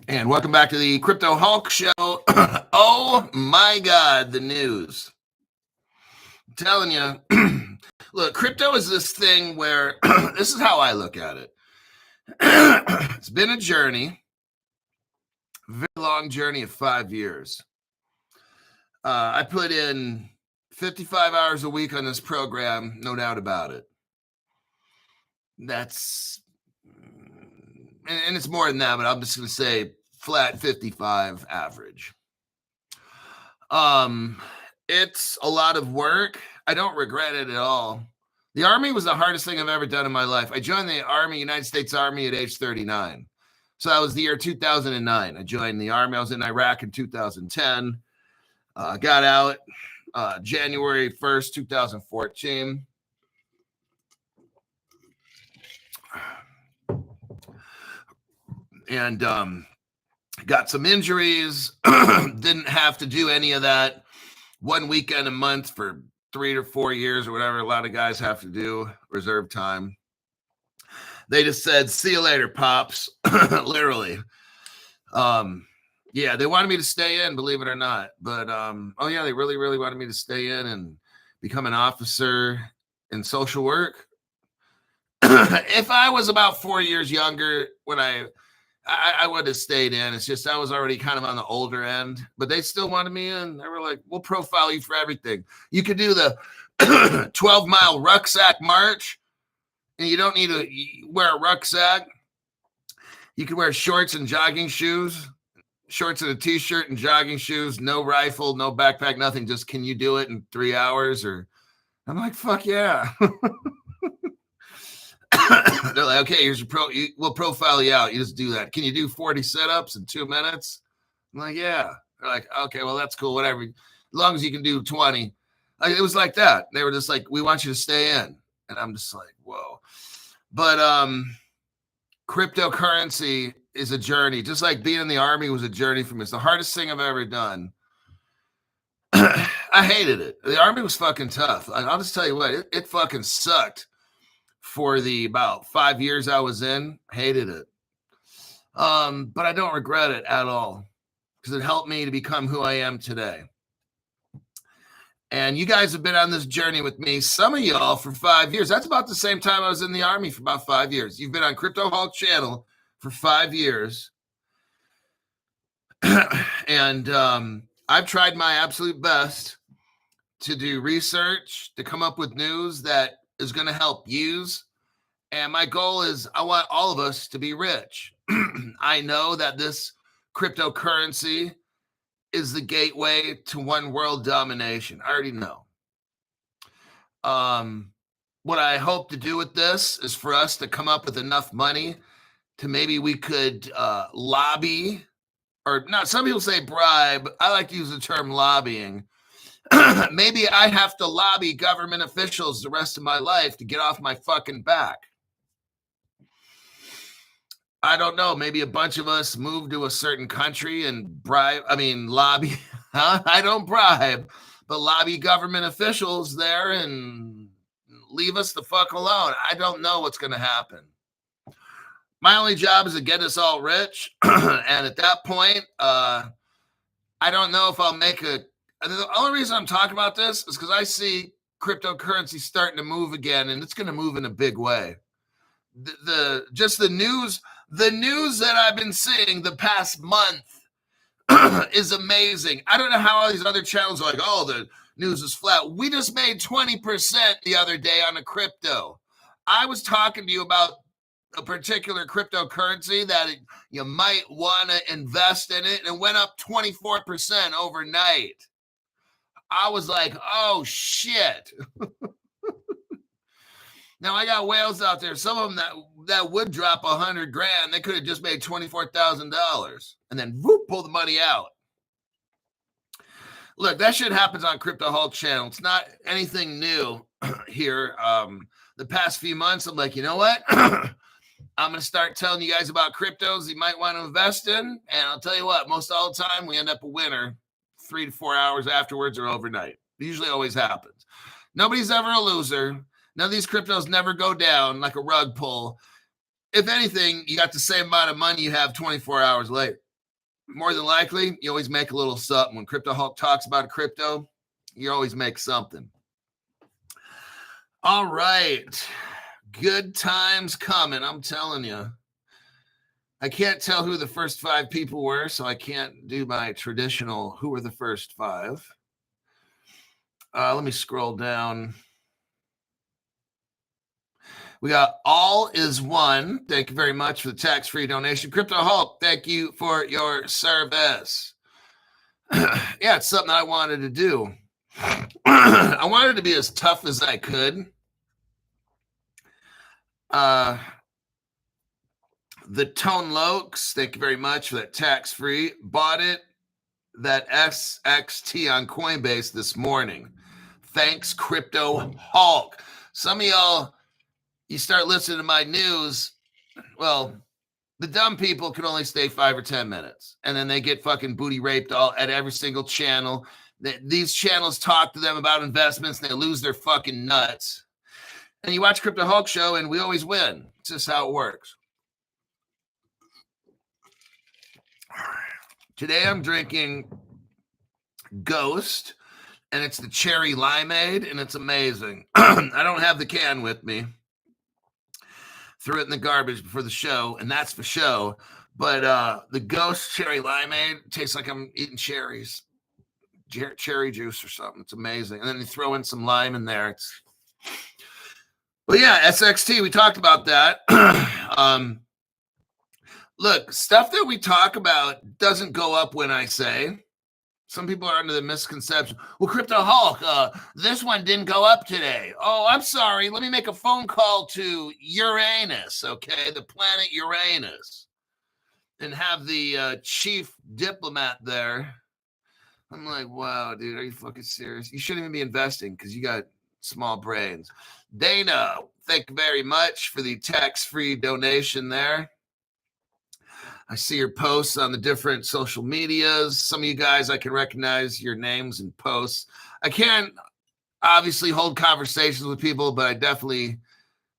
And welcome back to the Crypto Hulk Show. Oh my God, the news. I'm telling you, look, crypto is this thing where this is how I look at it. It's been a journey, a very long journey of 5 years. I put in 55 hours a week on this program, no doubt about it. That's, and it's more than that, but I'm just going to say flat 55 average. It's a lot of work. I don't regret it at all. The Army was the hardest thing I've ever done in my life. I joined the Army, United States Army, at age 39. So that was the year 2009. I joined the Army. I was in Iraq in 2010. Got out January 1st, 2014. And got some injuries. Didn't have to do any of that. One weekend a month for 3 to 4 years or whatever a lot of guys have to do, reserve time. They just said, see you later, Pops. Literally. Yeah, they wanted me to stay in, believe it or not. But, oh, yeah, they really, really wanted me to stay in and become an officer in social work. If I was about 4 years younger when I would have stayed in. It's just I was already kind of on the older end, but they still wanted me in. They were like, we'll profile you for everything. You could do the 12-mile rucksack march, and you don't need to wear a rucksack. You could wear shorts and jogging shoes, shorts and a T-shirt and jogging shoes, no rifle, no backpack, nothing. Just, can you do it in 3 hours? Or I'm like, fuck yeah. They're like, okay, here's your we'll profile you out. You just do that. Can you do 40 sit-ups in 2 minutes? I'm like, yeah. They're like, okay, well, that's cool, whatever. As long as you can do 20. Like, it was like that. They were just like, we want you to stay in. And I'm just like, whoa. But cryptocurrency is a journey. Just like being in the Army was a journey for me. It's the hardest thing I've ever done. I hated it. The Army was fucking tough. I'll just tell you what, it fucking sucked. For the about 5 years I was in, hated it. But I don't regret it at all because it helped me to become who I am today. And you guys have been on this journey with me, some of y'all, for 5 years. That's about the same time I was in the Army, for about 5 years. You've been on Crypto Hulk channel for 5 years. And I've tried my absolute best to do research, to come up with news that is going to help use. And my goal is I want all of us to be rich. I know that this cryptocurrency is the gateway to one world domination. I already know. What I hope to do with this is for us to come up with enough money to maybe we could lobby, or not, some people say bribe. I like to use the term lobbying. Maybe I have to lobby government officials the rest of my life to get off my fucking back. I don't know. Maybe a bunch of us move to a certain country and lobby. I don't bribe, but lobby government officials there and leave us the fuck alone. I don't know what's going to happen. My only job is to get us all rich. And at that point, I don't know if I'll make a... The only reason I'm talking about this is because I see cryptocurrency starting to move again, and it's going to move in a big way. The news that I've been seeing the past month is amazing. I don't know how all these other channels are like, oh, the news is flat. We just made 20% the other day on a crypto. I was talking to you about a particular cryptocurrency that you might want to invest in it, and went up 24% overnight. I was like, oh, shit. Now, I got whales out there. Some of them that would drop $100,000. They could have just made $24,000 and then whoop, pull the money out. Look, that shit happens on Crypto Hulk channel. It's not anything new here. The past few months, I'm like, you know what? I'm going to start telling you guys about cryptos you might want to invest in. And I'll tell you what, most all the time, we end up a winner 3 to 4 hours afterwards or overnight. It usually always happens. Nobody's ever a loser. None of these cryptos never go down like a rug pull. If anything, you got the same amount of money you have 24 hours later. more than likely, you always make a little something. When Crypto Hulk talks about crypto, you always make something. All right. Good times coming, I'm telling you. I can't tell who the first 5 people were, so I can't do my traditional who were the first 5. Let me scroll down. We got All Is One. Thank you very much for the tax-free donation. Crypto Hulk, thank you for your service. Yeah, it's something I wanted to do. I wanted to be as tough as I could. The Tone Lokes, thank you very much for that tax-free. Bought it, that SXT on Coinbase this morning. Thanks, Crypto Hulk. Some of y'all, you start listening to my news, well, the dumb people can only stay 5 or 10 minutes, and then they get fucking booty raped all at every single channel. These channels talk to them about investments, and they lose their fucking nuts. And you watch Crypto Hulk show, and we always win. It's just how it works. Today I'm drinking Ghost, and it's the cherry limeade, and it's amazing. I don't have the can with me. Threw it in the garbage before the show, and that's for show. But the Ghost cherry limeade tastes like I'm eating cherries, cherry juice or something. It's amazing. And then you throw in some lime in there. But yeah, SXT, we talked about that. Look, stuff that we talk about doesn't go up when I say. Some people are under the misconception. Well, Crypto Hulk, this one didn't go up today. Oh, I'm sorry. Let me make a phone call to Uranus, okay? The planet Uranus. And have the chief diplomat there. I'm like, wow, dude, are you fucking serious? You shouldn't even be investing because you got small brains. Dana, thank you very much for the tax-free donation there. I see your posts on the different social medias. Some of you guys, I can recognize your names and posts. I can't obviously hold conversations with people, but I definitely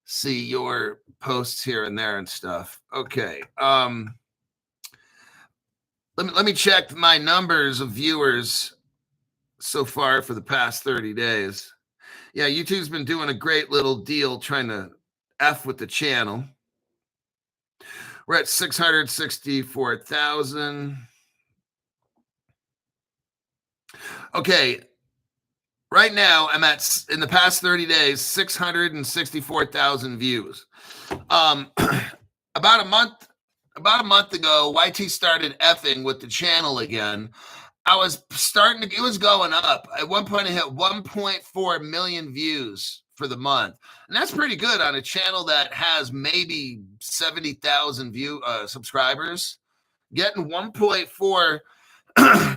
see your posts here and there and stuff. Okay. Let me check my numbers of viewers so far for the past 30 days. Yeah, YouTube's been doing a great little deal trying to F with the channel. We're at 664,000. Okay. Right now, I'm at, in the past 30 days, 664,000 views. About a month ago, YT started effing with the channel again. I was starting to, it was going up. At one point, I hit 1.4 million views for the month. And that's pretty good on a channel that has maybe 70,000 subscribers. Getting 1.4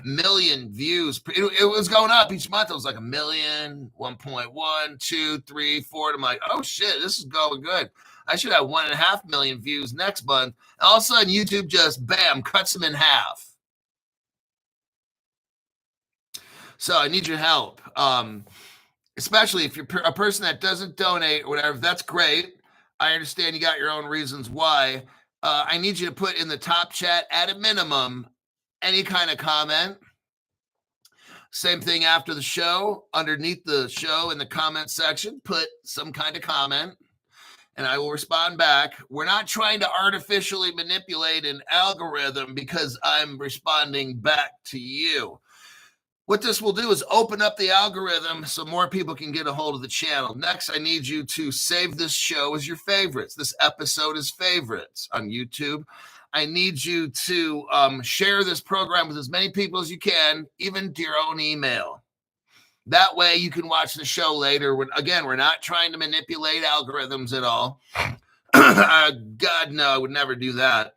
million views. It was going up each month. It was like a million, 1.1, 2, 3, 4. I'm like, oh shit, this is going good. I should have 1.5 million views next month. All of a sudden, YouTube just, bam, cuts them in half. So I need your help. Especially if you're a person that doesn't donate or whatever, that's great. I understand you got your own reasons why. I need you to put in the top chat at a minimum any kind of comment. Same thing after the show, underneath the show in the comment section, put some kind of comment and I will respond back. We're not trying to artificially manipulate an algorithm because I'm responding back to you. What this will do is open up the algorithm so more people can get a hold of the channel. Next, I need you to save this show as your favorites. This episode is favorites on YouTube. I need you to share this program with as many people as you can, even to your own email. That way you can watch the show later. Again, we're not trying to manipulate algorithms at all. God, no, I would never do that.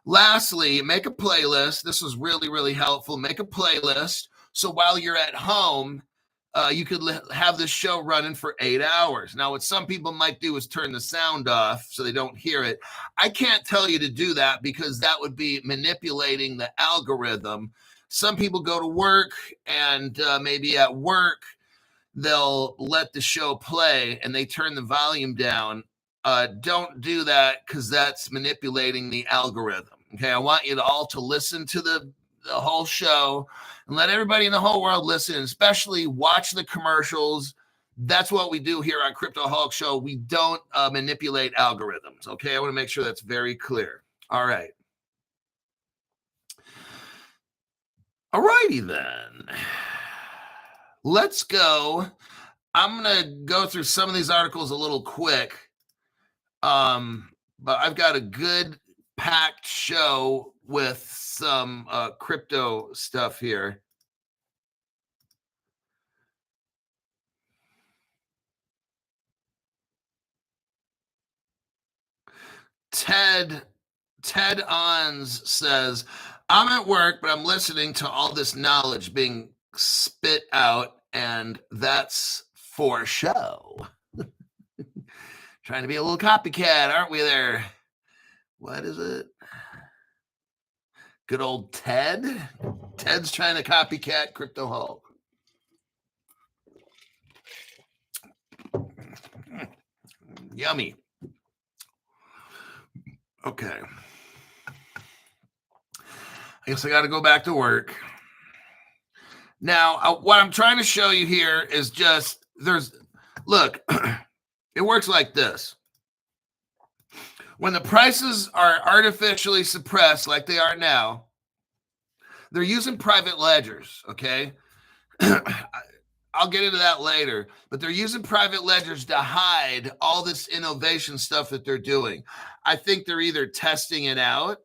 Lastly, make a playlist. This was really, really helpful. Make a playlist so while you're at home, you could have this show running for 8 hours. Now, what some people might do is turn the sound off so they don't hear it. I can't tell you to do that because that would be manipulating the algorithm. Some people go to work and maybe at work, they'll let the show play and they turn the volume down. Don't do that because that's manipulating the algorithm. Okay, I want you all to listen to the whole show and let everybody in the whole world listen, especially watch the commercials. That's what we do here on Crypto Hulk Show. We don't manipulate algorithms. Okay, I want to make sure that's very clear. All right. All righty then. Let's go. I'm going to go through some of these articles a little quick. But I've got a good packed show with some crypto stuff here. Ted Ons says, I'm at work, but I'm listening to all this knowledge being spit out, and that's for show. Trying to be a little copycat, aren't we there? What is it? Good old Ted. Ted's trying to copycat Crypto Hulk. Yummy. Okay. I guess I got to go back to work. Now, what I'm trying to show you here is just, look, it works like this. When the prices are artificially suppressed like they are now, they're using private ledgers, okay? I'll get into that later, but they're using private ledgers to hide all this innovation stuff that they're doing. I think they're either testing it out,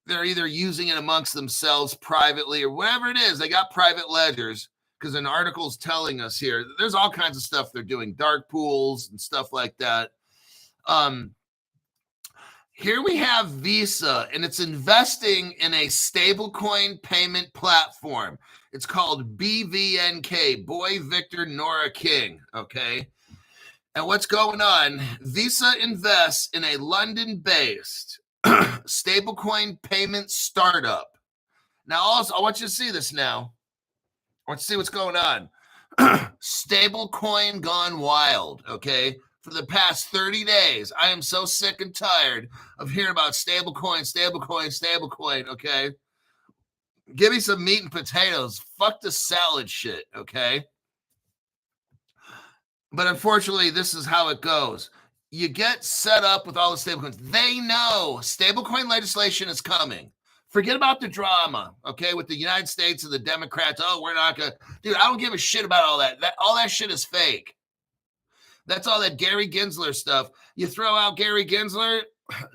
they're either using it amongst themselves privately, or whatever it is. They got private ledgers, because an article's telling us here, there's all kinds of stuff they're doing, dark pools and stuff like that. Here we have Visa, and it's investing in a stablecoin payment platform. It's called BVNK, Boy Victor Nora King, okay? And what's going on? Visa invests in a London-based stablecoin payment startup. Now, also, I want you to see this now. I want you to see what's going on. Stablecoin gone wild, okay? For the past 30 days, I am so sick and tired of hearing about stablecoin, okay? Give me some meat and potatoes. Fuck the salad shit, okay? But unfortunately, this is how it goes. You get set up with all the stablecoins. They know stablecoin legislation is coming. Forget about the drama, okay, with the United States and the Democrats. Oh, we're not going to. Dude, I don't give a shit about all that. All that shit is fake. That's all that Gary Gensler stuff. You throw out Gary Gensler,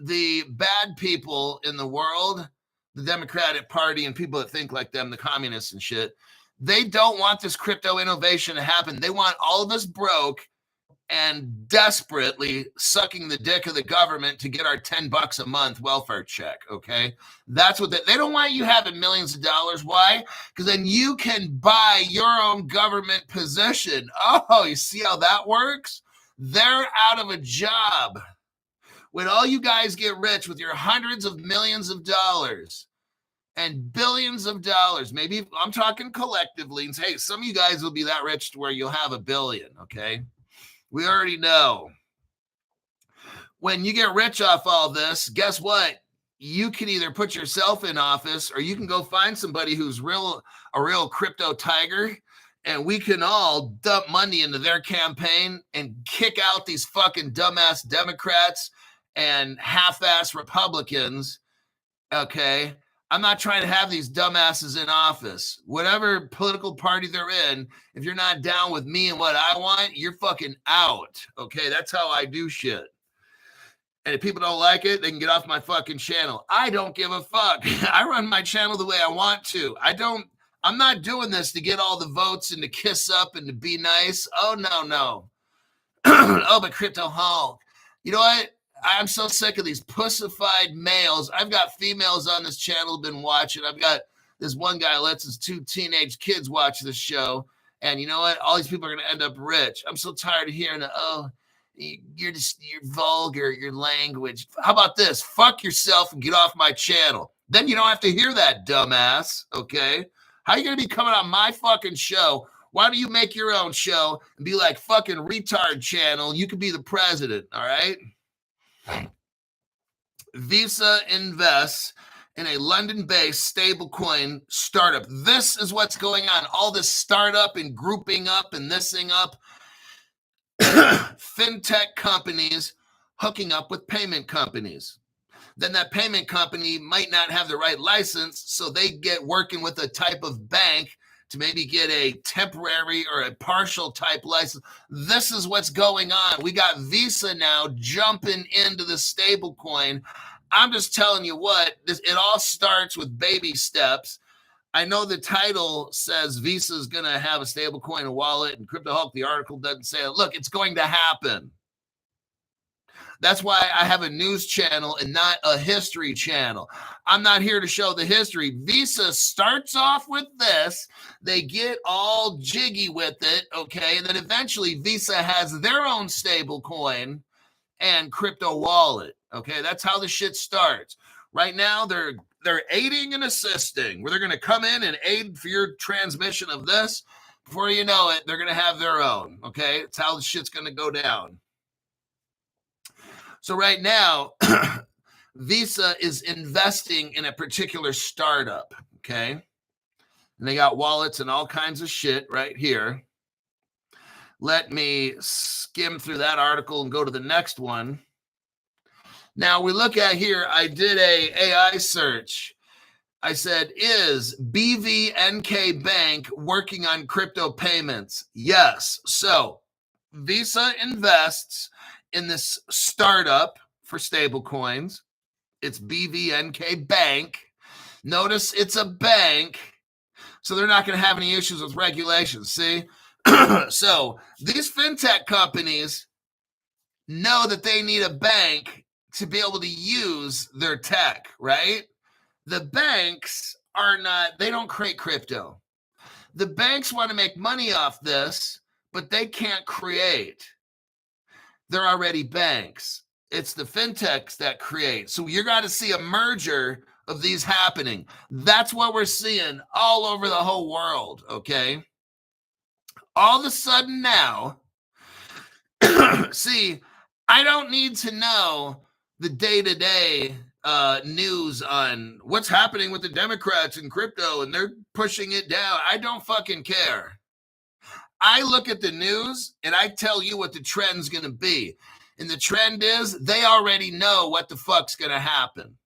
the bad people in the world, the Democratic Party and people that think like them, the communists and shit, they don't want this crypto innovation to happen. They want all of us broke and desperately sucking the dick of the government to get our $10 a month welfare check, okay? That's what they don't want you having millions of dollars. Why? Because then you can buy your own government position. Oh, you see how that works? They're out of a job. When all you guys get rich with your hundreds of millions of dollars and billions of dollars, maybe I'm talking collectively, and say, hey, some of you guys will be that rich to where you'll have $1 billion, okay? We already know. When you get rich off all this, guess what? You can either put yourself in office, or you can go find somebody who's a real crypto tiger, and we can all dump money into their campaign and kick out these fucking dumbass Democrats and half-ass Republicans, okay? I'm not trying to have these dumbasses in office. Whatever political party they're in, if you're not down with me and what I want, you're fucking out. Okay, that's how I do shit. And if people don't like it, they can get off my fucking channel. I don't give a fuck. I run my channel the way I want to. I'm not doing this to get all the votes and to kiss up and to be nice. Oh, no. Oh, but Crypto Hulk. You know what? I'm so sick of these pussified males. I've got females on this channel who've been watching. I've got this one guy lets his 2 teenage kids watch this show. And you know what? All these people are going to end up rich. I'm so tired of hearing, you're vulgar, your language. How about this? Fuck yourself and get off my channel. Then you don't have to hear that, dumbass, okay? How are you going to be coming on my fucking show? Why don't you make your own show and be like fucking retard channel? You could be the president, all right? Visa invests in a London-based stablecoin startup. This is what's going on. All this startup and grouping up and thising up. Fintech companies hooking up with payment companies. Then that payment company might not have the right license, so they get working with a type of bank to maybe get a temporary or a partial type license. This is what's going on. We got Visa now jumping into the stable coin. I'm just telling you what, it all starts with baby steps. I know the title says Visa is going to have a stable coin, a wallet, and Crypto Hulk, the article doesn't say it. Look, it's going to happen. That's why I have a news channel and not a history channel. I'm not here to show the history. Visa starts off with this. They get all jiggy with it, okay? And then eventually Visa has their own stable coin and crypto wallet, okay? That's how the shit starts. Right now, they're aiding and assisting, where they're going to come in and aid for your transmission of this. Before you know it, they're going to have their own, okay? That's how the shit's going to go down. So right now, Visa is investing in a particular startup, okay? And they got wallets and all kinds of shit right here. Let me skim through that article and go to the next one. Now we look at here, I did a AI search. I said, is BVNK Bank working on crypto payments? Yes. So Visa invests in this startup for stable coins. It's BVNK Bank. Notice it's a bank, so they're not going to have any issues with regulations. See? So these fintech companies know that they need a bank to be able to use their tech, right? The banks they don't create crypto. The banks want to make money off this, but they can't create. They're already banks. It's the fintechs that create. So you're going to see a merger of these happening. That's what we're seeing all over the whole world, okay? All of a sudden now, see, I don't need to know the day-to-day news on what's happening with the Democrats and crypto, and they're pushing it down. I don't fucking care. I look at the news and I tell you what the trend's going to be. And the trend is they already know what the fuck's going to happen.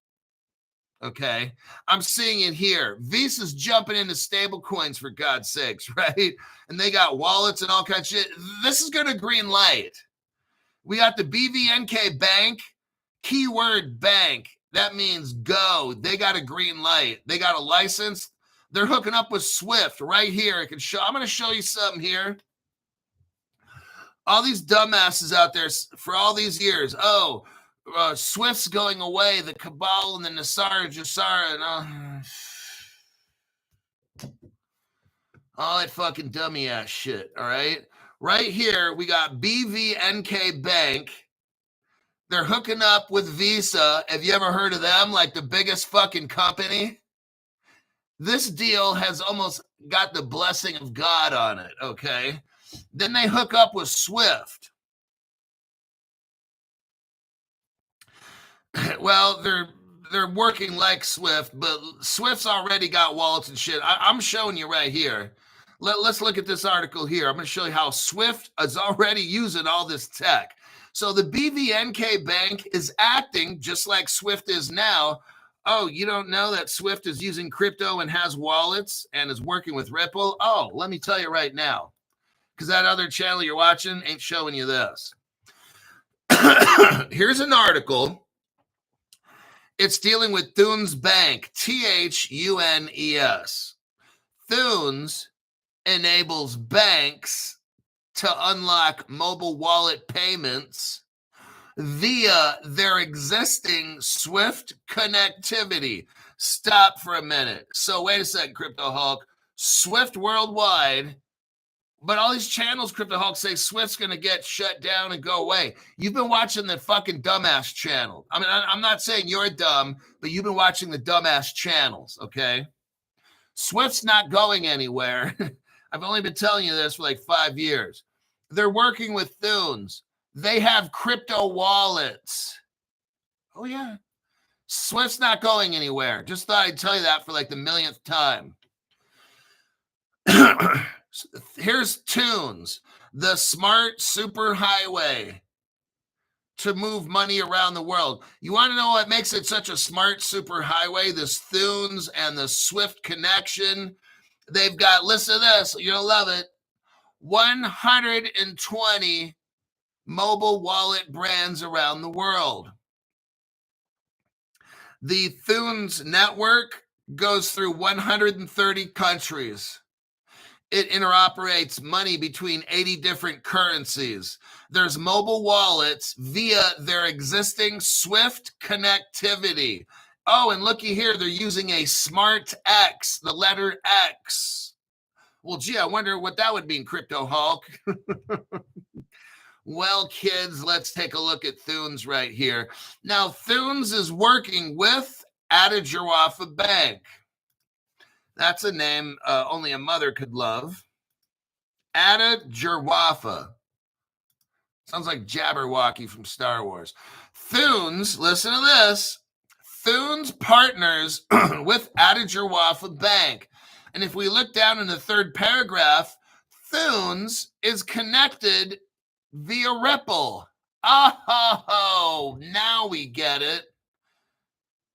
Okay. I'm seeing it here. Visa's jumping into stable coins, for God's sakes, right? And they got wallets and all kinds of shit. This is going to green light. We got the BVNK Bank, keyword bank. That means go. They got a green light. They got a license. They're hooking up with Swift right here. I can show. I'm going to show you something here. All these dumbasses out there for all these years. Oh, Swift's going away. The Cabal and the Nassar, Jassara, and all that fucking dummy ass shit. All right. Right here, we got BVNK Bank. They're hooking up with Visa. Have you ever heard of them? Like the biggest fucking company? This deal has almost got the blessing of God on it, okay? Then they hook up with Swift. Well, they're working like Swift, but Swift's already got wallets and shit. I'm showing you right here. Let's look at this article here. I'm going to show you how Swift is already using all this tech. So the BVNK Bank is acting just like Swift is now. Oh, you don't know that Swift is using crypto and has wallets and is working with Ripple? Oh, let me tell you right now, because that other channel you're watching ain't showing you this. Here's an article. It's dealing with Thunes Bank, THUNES. Thunes enables banks to unlock mobile wallet payments via their existing Swift connectivity. Stop for a minute. So wait a second, Crypto Hulk. Swift worldwide, but all these channels, Crypto Hulk, say Swift's going to get shut down and go away. You've been watching the fucking dumbass channel. I mean, I'm not saying you're dumb, but you've been watching the dumbass channels, okay? Swift's not going anywhere. I've only been telling you this for like 5 years. They're working with Thunes. They have crypto wallets. Oh, yeah. Swift's not going anywhere. Just thought I'd tell you that for like the millionth time. Here's Tunes, the smart superhighway to move money around the world. You want to know what makes it such a smart superhighway? This Thunes and the Swift connection. They've got, listen to this, you'll love it, 120 mobile wallet brands around the world. The Thunes network goes through 130 countries. It interoperates money between 80 different currencies. There's mobile wallets via their existing Swift connectivity. Oh, and looky here, they're using a smart X, the letter X. Well, gee, I wonder what that would mean, Crypto Hulk. Well, kids, let's take a look at Thunes right here. Now, Thunes is working with HBAR Bank. That's a name only a mother could love. HBAR. Sounds like Jabberwocky from Star Wars. Thunes, listen to this. Thunes partners with HBAR Bank. And if we look down in the third paragraph, Thunes is connected via Ripple. Oh, now we get it.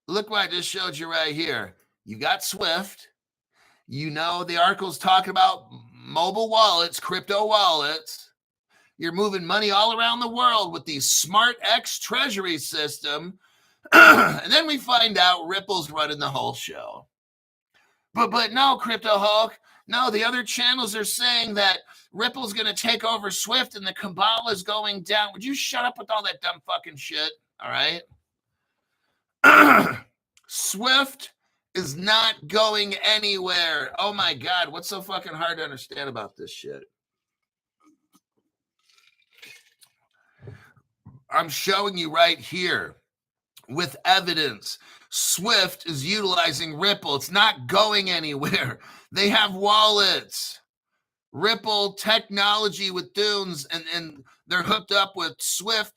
Look what I just showed you right here. You got Swift. You know, the article's talking about mobile wallets, crypto wallets. You're moving money all around the world with the Smart X treasury system. And then we find out Ripple's running the whole show. But no, Crypto Hulk. No, the other channels are saying that Ripple's going to take over Swift and the cabal is going down. Would you shut up with all that dumb fucking shit? All right. Swift is not going anywhere. Oh my God. What's so fucking hard to understand about this shit? I'm showing you right here with evidence. Swift is utilizing Ripple. It's not going anywhere. They have wallets. Ripple technology with Thunes, and they're hooked up with Swift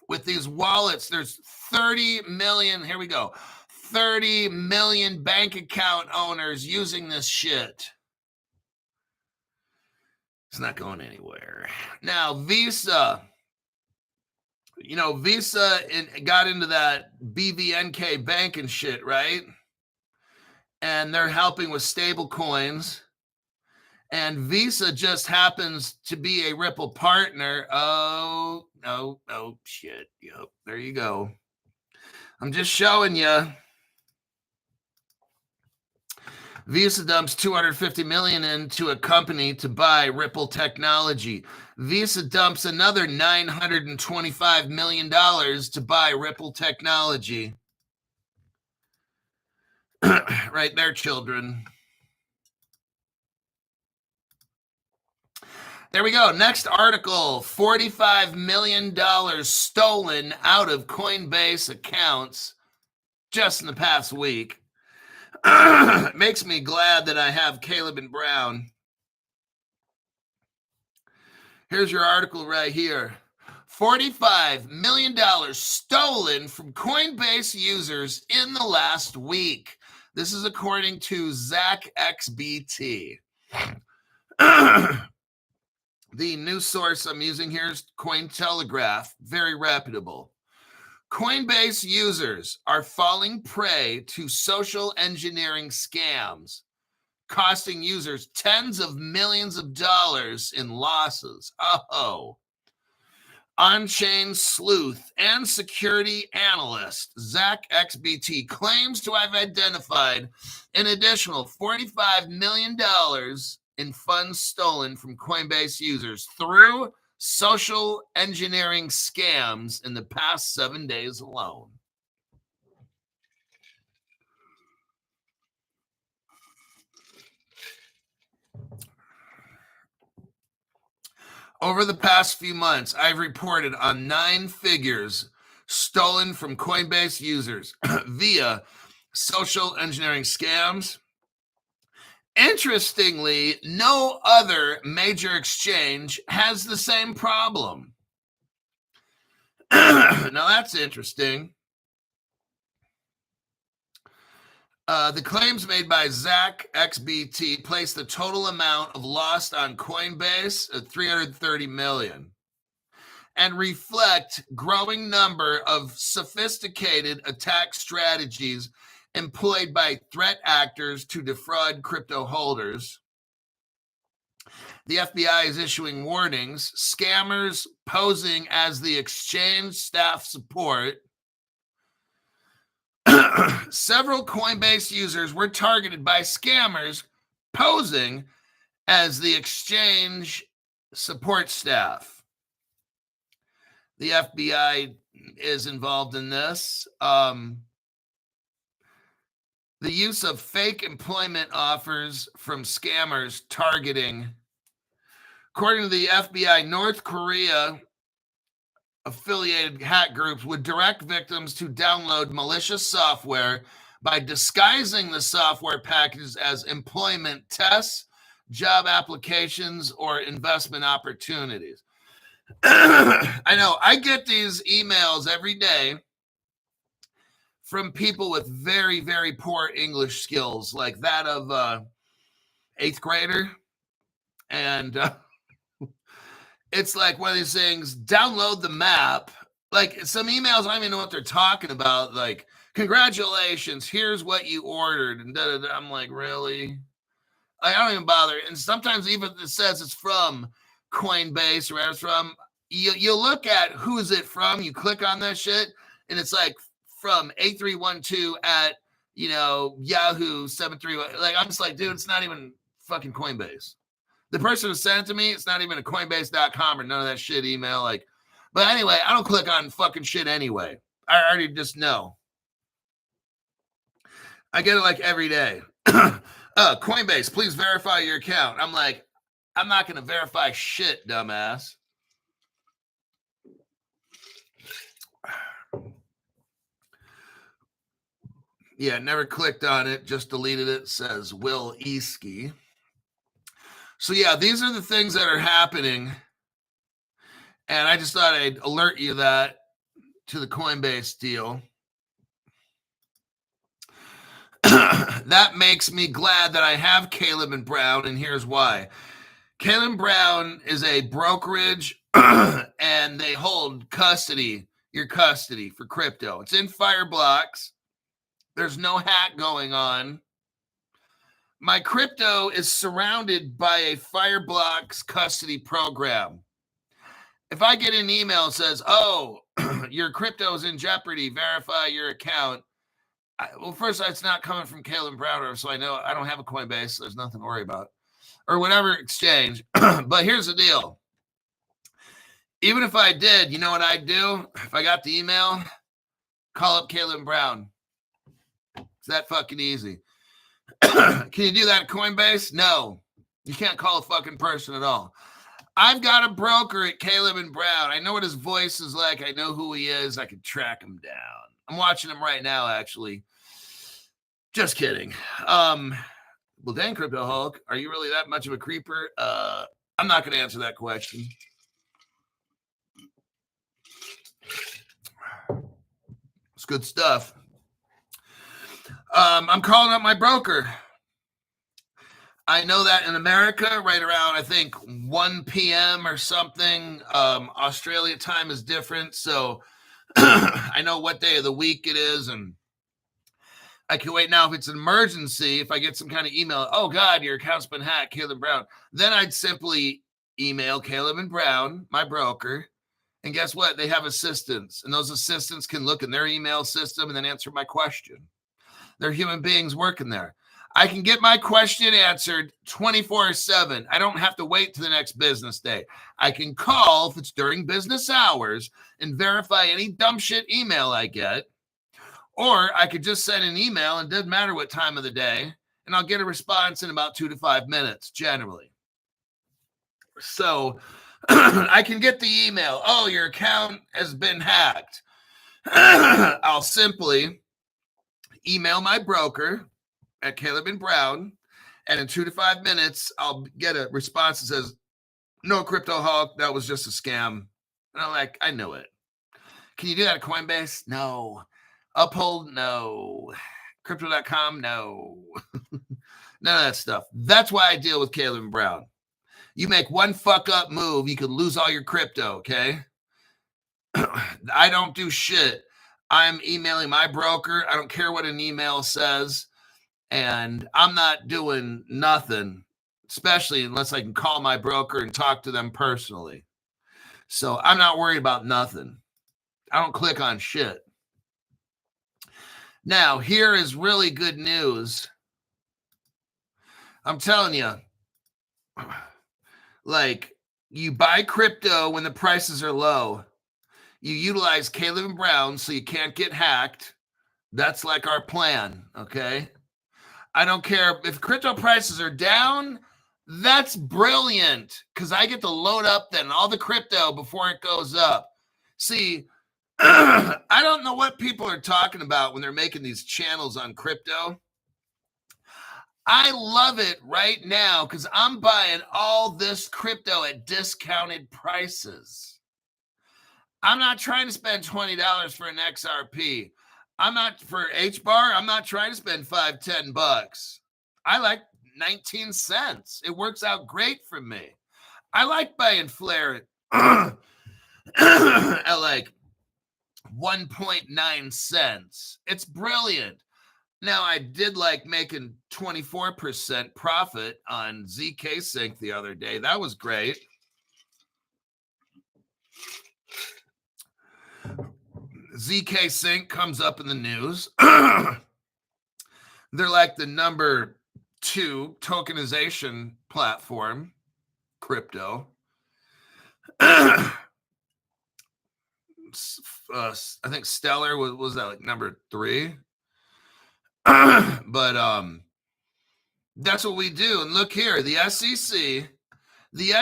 with these wallets. There's 30 million, here we go, 30 million bank account owners using this shit. It's not going anywhere. Now, Visa, you know, Visa got into that BVNK bank and shit, right? And they're helping with stable coins. And Visa just happens to be a Ripple partner. Oh, shit. Yep, there you go. I'm just showing you. Visa dumps $250 million into a company to buy Ripple technology. Visa dumps another $925 million to buy Ripple technology. Right there, children. There we go. Next article, $45 million stolen out of Coinbase accounts just in the past week. Makes me glad that I have Caleb and Brown. Here's your article right here. $45 million stolen from Coinbase users in the last week. This is according to Zach XBT. The news source I'm using here is Cointelegraph, very reputable. Coinbase users are falling prey to social engineering scams, costing users tens of millions of dollars in losses. Oh. On-chain sleuth and security analyst Zach XBT claims to have identified an additional $45 million in funds stolen from Coinbase users through social engineering scams in the past 7 days alone. Over the past few months, I've reported on 9 figures stolen from Coinbase users via social engineering scams. Interestingly, no other major exchange has the same problem. Now that's interesting. The claims made by Zach XBT place the total amount of lost on Coinbase at 330 million and reflect growing number of sophisticated attack strategies employed by threat actors to defraud crypto holders. The FBI is issuing warnings. Scammers posing as the exchange staff support. Several Coinbase users were targeted by scammers posing as the exchange support staff. The FBI is involved in this. The use of fake employment offers from scammers targeting. According to the FBI, North Korea affiliated hack groups would direct victims to download malicious software by disguising the software packages as employment tests, job applications, or investment opportunities. I know I get these emails every day from people with very, very poor English skills, like that of eighth grader. And it's like one of these things, download the map. Like some emails, I don't even know what they're talking about. Like, congratulations, here's what you ordered. And I'm like, really? I don't even bother. And sometimes even it says it's from Coinbase or where it's from. You look at who is it from. You click on that shit, and it's like from 8312 at, Yahoo 731. Like, I'm just like, dude, it's not even fucking Coinbase. The person who sent it to me, it's not even a Coinbase.com or none of that shit email. Like, but anyway, I don't click on fucking shit anyway. I already just know. I get it like every day. Coinbase, please verify your account. I'm like, I'm not going to verify shit, dumbass. Yeah, never clicked on it, just deleted it, says Will Eski. So yeah, these are the things that are happening. And I just thought I'd alert you that to the Coinbase deal. That makes me glad that I have Caleb and Brown, and here's why. Caleb Brown is a brokerage, and they hold your custody for crypto. It's in Fireblocks. There's no hack going on. My crypto is surrounded by a Fireblocks custody program. If I get an email that says, oh, your crypto is in jeopardy, verify your account. First, it's not coming from Caleb Browner, so I know I don't have a Coinbase, so there's nothing to worry about. Or whatever exchange. But here's the deal. Even if I did, you know what I'd do? If I got the email, call up Caleb Brown. It's that fucking easy. Can you do that at Coinbase? No. You can't call a fucking person at all. I've got a broker at Caleb and Brown. I know what his voice is like. I know who he is. I can track him down. I'm watching him right now, actually. Just kidding. Well, dang, Crypto Hulk, are you really that much of a creeper? I'm not going to answer that question. It's good stuff. I'm calling up my broker. I know that in America, right around, I think, 1 p.m. or something, Australia time is different. So I know what day of the week it is. And I can wait now if it's an emergency, if I get some kind of email, oh, God, your account's been hacked, Caleb Brown. Then I'd simply email Caleb and Brown, my broker. And guess what? They have assistants. And those assistants can look in their email system and then answer my question. They're human beings working there. I can get my question answered 24/7. I don't have to wait to the next business day. I can call if it's during business hours and verify any dumb shit email I get. Or I could just send an email, and it doesn't matter what time of the day, and I'll get a response in about 2 to 5 minutes, generally. So I can get the email, oh, your account has been hacked. I'll simply email my broker at Caleb and Brown, and in 2 to 5 minutes, I'll get a response that says, no, Crypto Hulk, that was just a scam. And I'm like, I know it. Can you do that at Coinbase? No. Uphold? No. Crypto.com, no. None of that stuff. That's why I deal with Caleb Brown. You make one fuck up move, you could lose all your crypto, okay? I don't do shit. I'm emailing my broker. I don't care what an email says. And I'm not doing nothing, especially unless I can call my broker and talk to them personally. So I'm not worried about nothing. I don't click on shit. Now, here is really good news. I'm telling you, like, you buy crypto when the prices are low. You utilize Caleb Brown so you can't get hacked. That's like our plan, okay? I don't care if crypto prices are down. That's brilliant because I get to load up then all the crypto before it goes up. See, I don't know what people are talking about when they're making these channels on crypto. I love it right now because I'm buying all this crypto at discounted prices. I'm not trying to spend $20 for an XRP. I'm not for HBAR. I'm not trying to spend $5, $10. I like 19 cents. It works out great for me. I like buying Flare at like 1.9 cents. It's brilliant. Now, I did like making 24% profit on ZK Sync the other day. That was great. ZK Sync comes up in the news. They're like the number 2 tokenization platform, crypto. I think Stellar was that like number 3. But that's what we do. And look here, the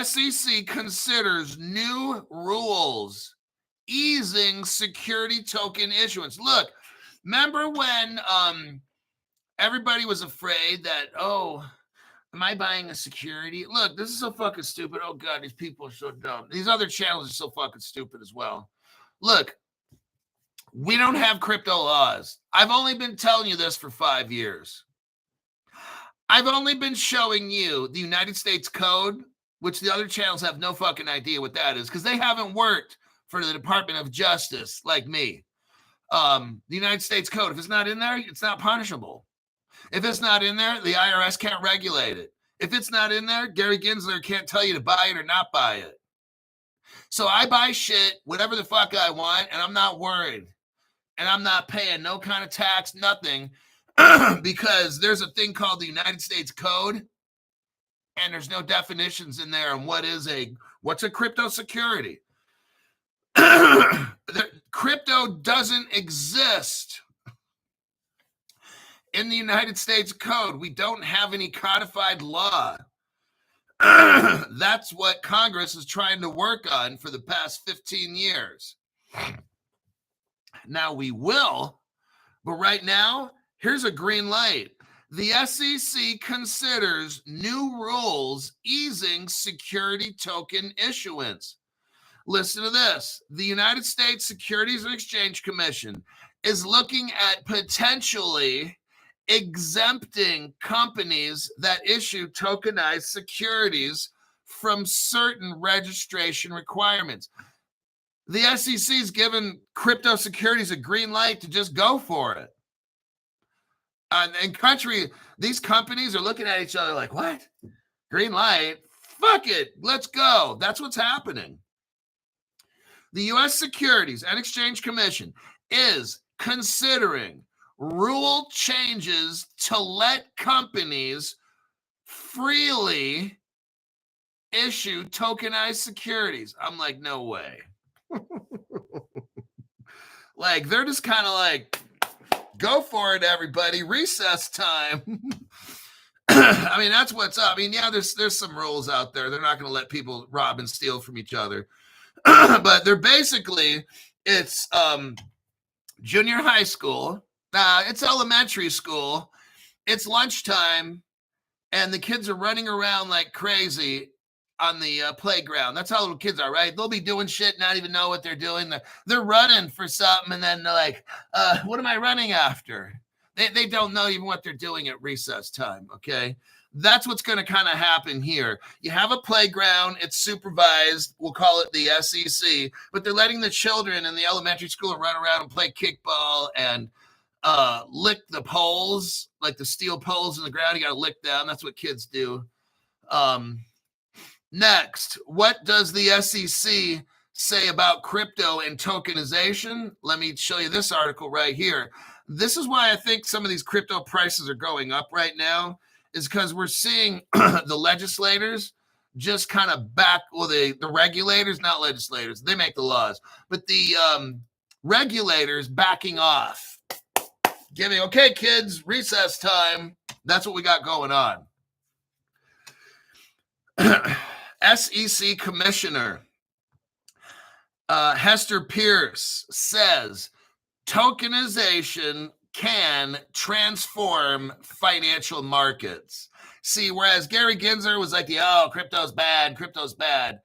SEC considers new rules easing security token issuance. Look, remember when everybody was afraid that, oh, am I buying a security? Look, this is so fucking stupid. Oh God, these people are so dumb. These other channels are so fucking stupid as well. Look, we don't have crypto laws. I've only been telling you this for 5 years. I've only been showing you the United States Code, which the other channels have no fucking idea what that is because they haven't worked for the Department of Justice like me. The United States Code, if it's not in there, it's not punishable. If it's not in there, the IRS can't regulate it. If it's not in there, Gary Gensler can't tell you to buy it or not buy it. So I buy shit, whatever the fuck I want, and I'm not worried. And I'm not paying no kind of tax, nothing, because there's a thing called the United States Code, and there's no definitions in there on what's a crypto security. Crypto doesn't exist in the United States Code. We don't have any codified law. That's what Congress is trying to work on for the past 15 years. Now we will, but right now, here's a green light. The SEC considers new rules easing security token issuance. Listen to this. The United States Securities and Exchange Commission is looking at potentially exempting companies that issue tokenized securities from certain registration requirements. The SEC is giving crypto securities a green light to just go for it. And these companies are looking at each other like, what? Green light? Fuck it. Let's go. That's what's happening. The U.S. Securities and Exchange Commission is considering rule changes to let companies freely issue tokenized securities. I'm like, no way. Like, they're just kind of like, go for it, everybody. Recess time. I mean, that's what's up. I mean, yeah, there's some rules out there. They're not going to let people rob and steal from each other. But they're basically, it's junior high school. It's elementary school. It's lunchtime. And the kids are running around like crazy on the playground. That's how little kids are, right? They'll be doing shit, not even know what they're doing. They're running for something, and then they're like, what am I running after? They don't know even what they're doing at recess time, okay? That's what's going to kind of happen here. You have a playground, it's supervised, we'll call it the SEC, but they're letting the children in the elementary school run around and play kickball and lick the poles, like the steel poles in the ground. You got to lick them. That's what kids do. Next, what does the SEC say about crypto and tokenization? Let me show you this article right here. This is why I think some of these crypto prices are going up right now, is because we're seeing the legislators just kind of the regulators, not legislators, they make the laws, but the regulators backing off. Okay, kids, recess time. That's what we got going on. SEC Commissioner Hester Pierce says tokenization can transform financial markets. See, whereas Gary Gensler was like, crypto's bad.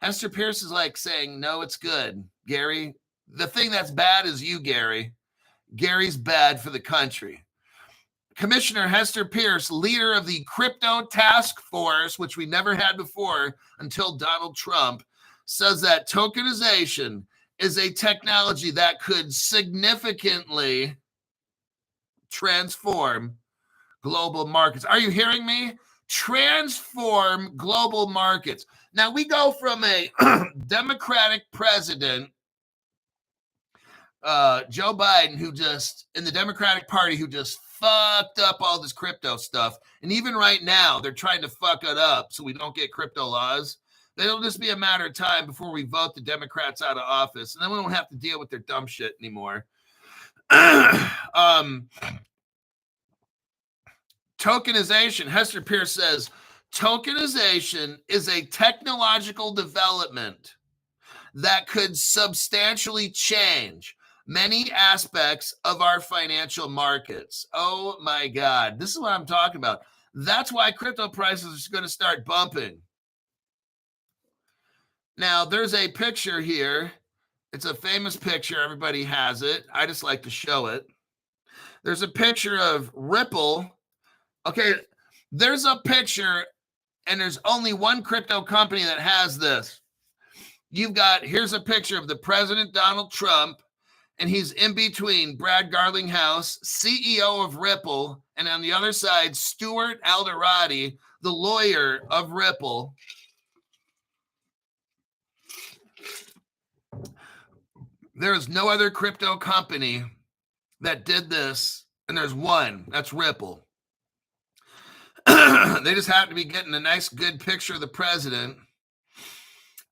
Hester Pierce is like saying, no, it's good. Gary, the thing that's bad is you, Gary. Gary's bad for the country. Commissioner Hester Pierce, leader of the Crypto Task Force, which we never had before until Donald Trump, says that tokenization is a technology that could significantly transform global markets. Are you hearing me? Transform global markets. Now, we go from a Democratic president, Joe Biden, who just, in the Democratic Party, who just fucked up all this crypto stuff. And even right now, they're trying to fuck it up so we don't get crypto laws. It'll just be a matter of time before we vote the Democrats out of office, and then we don't have to deal with their dumb shit anymore. Tokenization, Hester Pierce says, tokenization is a technological development that could substantially change many aspects of our financial markets. Oh my God, this is what I'm talking about. That's why crypto prices are going to start bumping. Now, there's a picture here. It's a famous picture. Everybody has it. I just like to show it. There's a picture of Ripple. Okay, there's a picture, and there's only one crypto company that has this. Here's a picture of the President Donald Trump, and he's in between Brad Garlinghouse, CEO of Ripple, and on the other side, Stuart Alderati, the lawyer of Ripple. There is no other crypto company that did this, and there's one. That's Ripple. They just happen to be getting a nice, good picture of the president.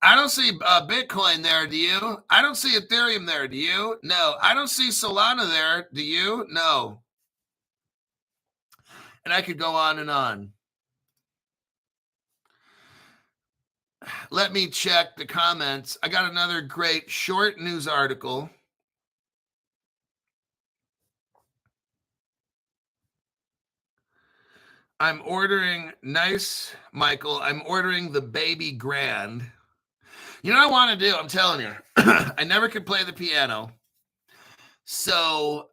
I don't see Bitcoin there, do you? I don't see Ethereum there, do you? No. I don't see Solana there, do you? No. And I could go on and on. Let me check the comments. I got another great short news article. I'm ordering, nice, Michael. I'm ordering the baby grand. You know what I want to do? I'm telling you, I never could play the piano. So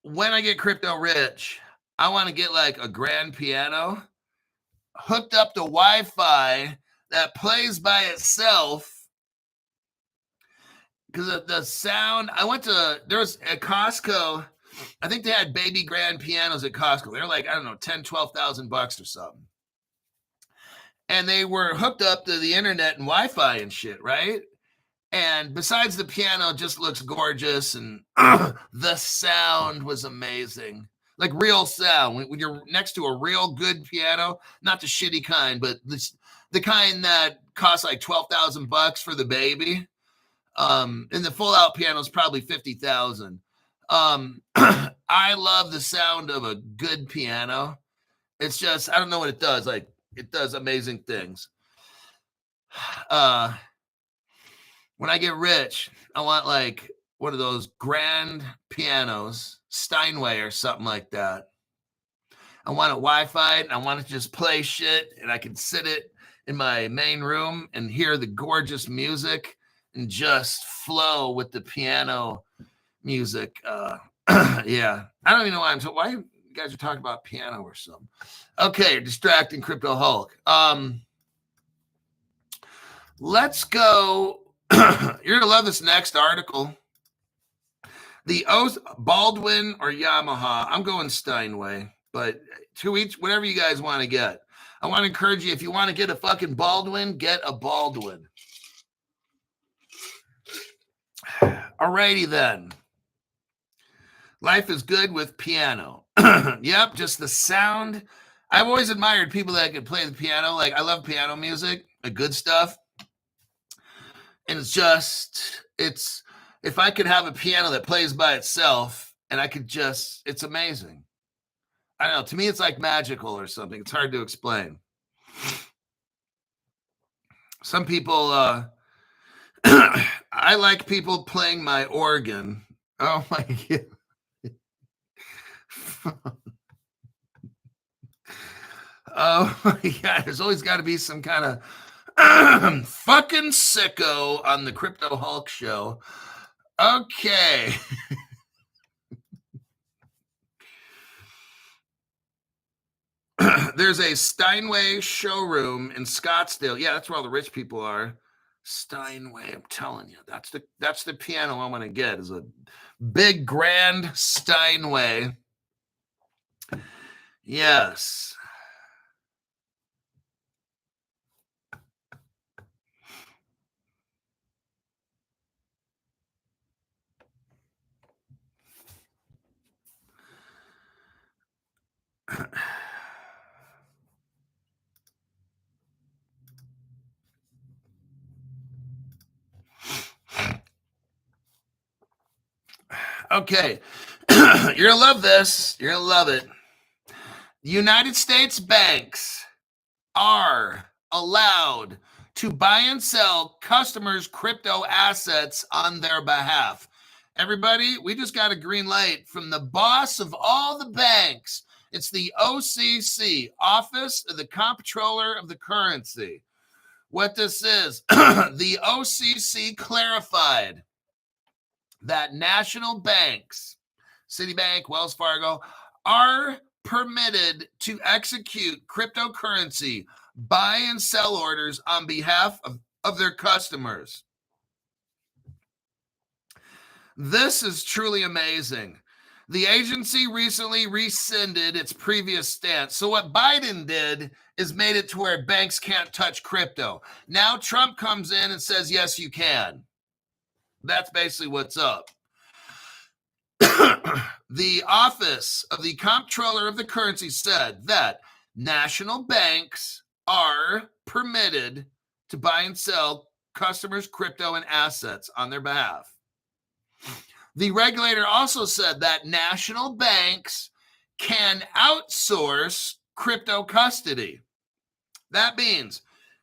when I get crypto rich, I want to get like a grand piano hooked up to Wi-Fi that plays by itself. Because of the sound, there was at Costco, I think they had baby grand pianos at Costco. They're like, I don't know, $10,000-$12,000 or something. And they were hooked up to the internet and Wi-Fi and shit, right? And besides the piano, just looks gorgeous. And the sound was amazing. Like real sound. When you're next to a real good piano, not the shitty kind, but the kind that costs like $12,000 for the baby. And the full out piano is probably $50,000. I love the sound of a good piano. It's just, I don't know what it does. Like, it does amazing things. When I get rich, I want like one of those grand pianos, Steinway or something like that. I want it Wi-Fi, and I want it to just play shit, and I can sit it in my main room and hear the gorgeous music and just flow with the piano music. Yeah. I don't even know why you guys are talking about piano or something. Okay, distracting Crypto Hulk. Let's go. You're gonna love this next article. The Baldwin or Yamaha. I'm going Steinway, but to each, whatever you guys want to get. I want to encourage you, if you want to get a fucking Baldwin, get a Baldwin. Alrighty then. Life is good with piano. Yep, just the sound. I've always admired people that can play the piano. Like, I love piano music, the good stuff. And it's if I could have a piano that plays by itself and I could just, it's amazing. I don't know. To me, it's like magical or something. It's hard to explain. Some people, I like people playing my organ. Oh my God. Oh my God. There's always got to be some kind of fucking sicko on the Crypto Hulk show. Okay. There's a Steinway showroom in Scottsdale. Yeah, that's where all the rich people are. Steinway, I'm telling you, that's the piano I want to get, is a big grand Steinway. Yes. Okay. You're gonna love this. You're gonna love it. United States banks are allowed to buy and sell customers' crypto assets on their behalf. Everybody, we just got a green light from the boss of all the banks. It's the OCC, Office of the Comptroller of the Currency. What this is, the OCC clarified that national banks, Citibank, Wells Fargo, are permitted to execute cryptocurrency buy and sell orders on behalf of their customers. This is truly amazing. The agency recently rescinded its previous stance. So what Biden did is made it to where banks can't touch crypto. Now Trump comes in and says, yes, you can. That's basically what's up. The Office of the Comptroller of the Currency said that national banks are permitted to buy and sell customers' crypto and assets on their behalf. The regulator also said that national banks can outsource crypto custody. That means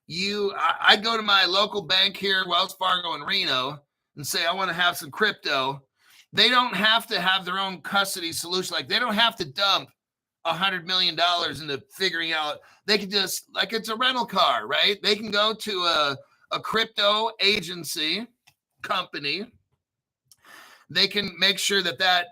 I go to my local bank here, Wells Fargo in Reno, and say, I want to have some crypto. They don't have to have their own custody solution. Like, they don't have to dump $100 million into figuring out. They can just, like, it's a rental car, right? They can go to a crypto agency company. They can make sure that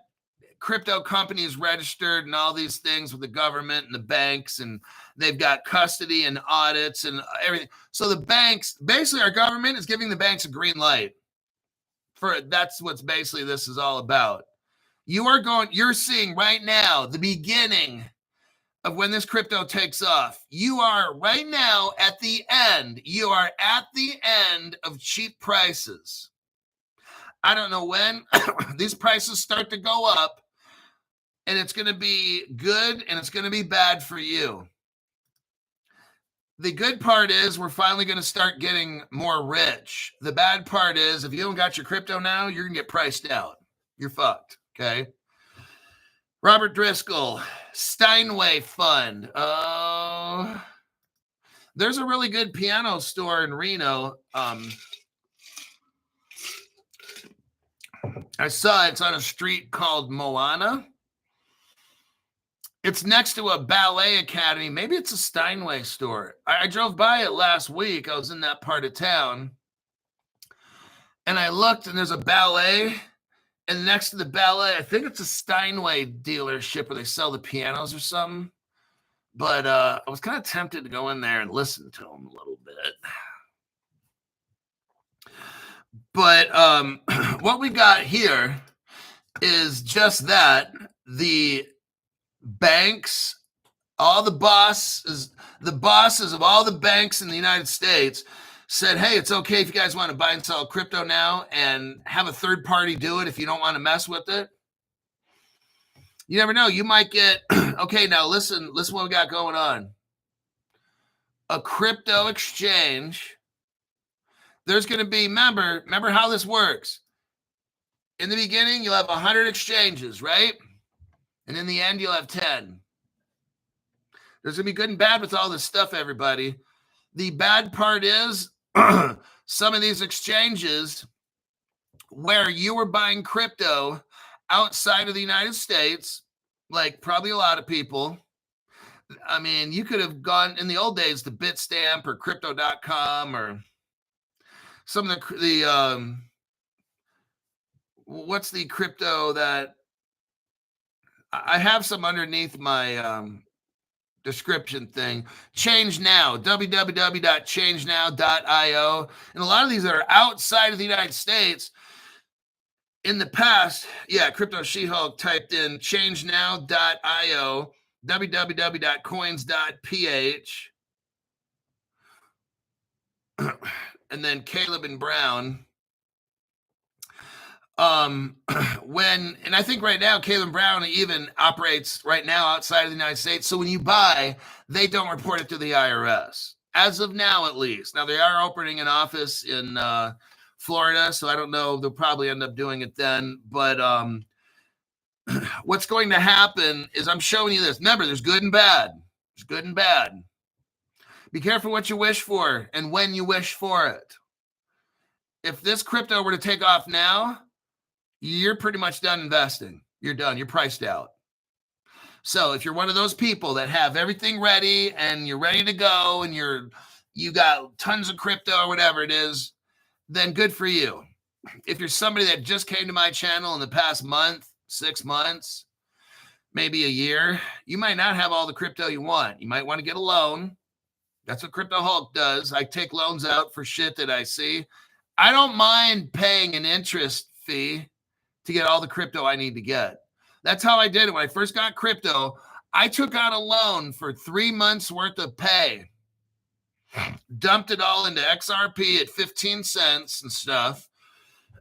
crypto company is registered and all these things with the government and the banks, and they've got custody and audits and everything. So the banks, basically our government is giving the banks a green light. That's what's basically this is all about. You're seeing right now the beginning of when this crypto takes off. You are right now at the end. You are at the end of cheap prices. I don't know when these prices start to go up, and it's going to be good and it's going to be bad for you. The good part is we're finally going to start getting more rich. The bad part is if you don't got your crypto now, you're going to get priced out. You're fucked, okay? Robert Driscoll, Steinway Fund. There's a really good piano store in Reno. I saw it's on a street called Moana. It's next to a ballet academy. Maybe it's a Steinway store. I drove by it last week. I was in that part of town. And I looked, and there's a ballet. And next to the ballet, I think it's a Steinway dealership where they sell the pianos or something. But I was kind of tempted to go in there and listen to them a little bit. But what we got here is just that. The banks, all the bosses of all the banks in the United States said, hey, it's okay if you guys want to buy and sell crypto now and have a third party do it if you don't want to mess with it. You never know. You might get, okay, now listen what we got going on. A crypto exchange. There's going to be, remember how this works. In the beginning, you'll have 100 exchanges, right? And in the end, you'll have 10. There's going to be good and bad with all this stuff, everybody. The bad part is some of these exchanges where you were buying crypto outside of the United States, like probably a lot of people. I mean, you could have gone in the old days to Bitstamp or crypto.com or some of the what's the crypto that I have some underneath my description thing. Change Now, www.changenow.io. And a lot of these that are outside of the United States in the past, Crypto She-Hulk typed in changenow.io, www.coins.ph, and then Caleb and Brown. And I think right now Caleb Brown even operates right now outside of the United States. So when you buy, they don't report it to the IRS as of now, at least. Now they are opening an office in Florida, so I don't know. They'll probably end up doing it then. But what's going to happen is I'm showing you this. Remember, there's good and bad. There's good and bad. Be careful what you wish for and when you wish for it. If this crypto were to take off now, you're pretty much done investing. You're done. You're priced out. So if you're one of those people that have everything ready and you're ready to go and you got tons of crypto or whatever it is, then good for you. If you're somebody that just came to my channel in the past month, 6 months, maybe a year, you might not have all the crypto you want. You might want to get a loan. That's what Crypto Hulk does. I take loans out for shit that I see. I don't mind paying an interest fee to get all the crypto I need to get. That's how I did it. When I first got crypto, I took out a loan for 3 months worth of pay, dumped it all into XRP at 15 cents and stuff.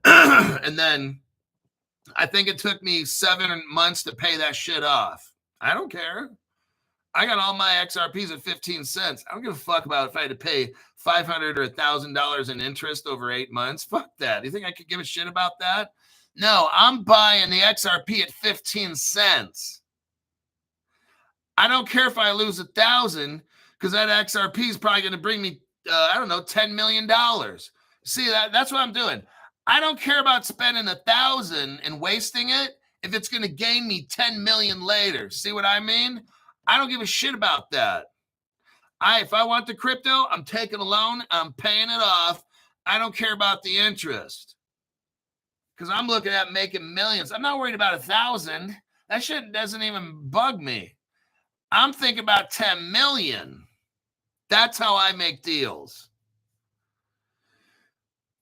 And then I think it took me 7 months to pay that shit off. I don't care. I got all my XRPs at 15 cents. I don't give a fuck about if I had to pay $500 or $1,000 in interest over 8 months. Fuck that. Do you think I could give a shit about that? No, I'm buying the XRP at 15 cents. I don't care if I lose 1,000 because that XRP is probably going to bring me, $10 million. See, that's what I'm doing. I don't care about spending 1,000 and wasting it if it's going to gain me 10 million later. See what I mean? I don't give a shit about that. If I want the crypto, I'm taking a loan, I'm paying it off. I don't care about the interest. Because I'm looking at making millions. I'm not worried about 1,000. That shit doesn't even bug me. I'm thinking about 10 million. That's how I make deals.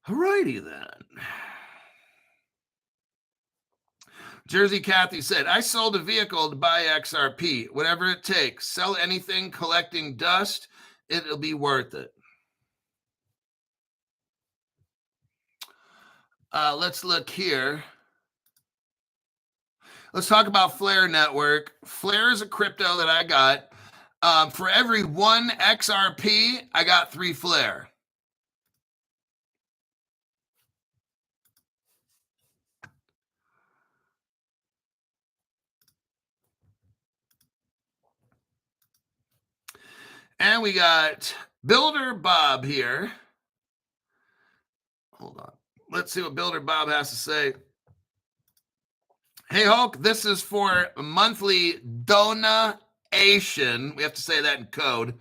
Alrighty then. Jersey Kathy said, I sold a vehicle to buy XRP. Whatever it takes. Sell anything collecting dust. It'll be worth it. Let's look here. Let's talk about Flare Network. Flare is a crypto that I got. For every 1 XRP, I got 3 Flare. And we got Builder Bob here. Hold on. Let's see what Builder Bob has to say. Hey, Hulk, this is for monthly donation. We have to say that in code.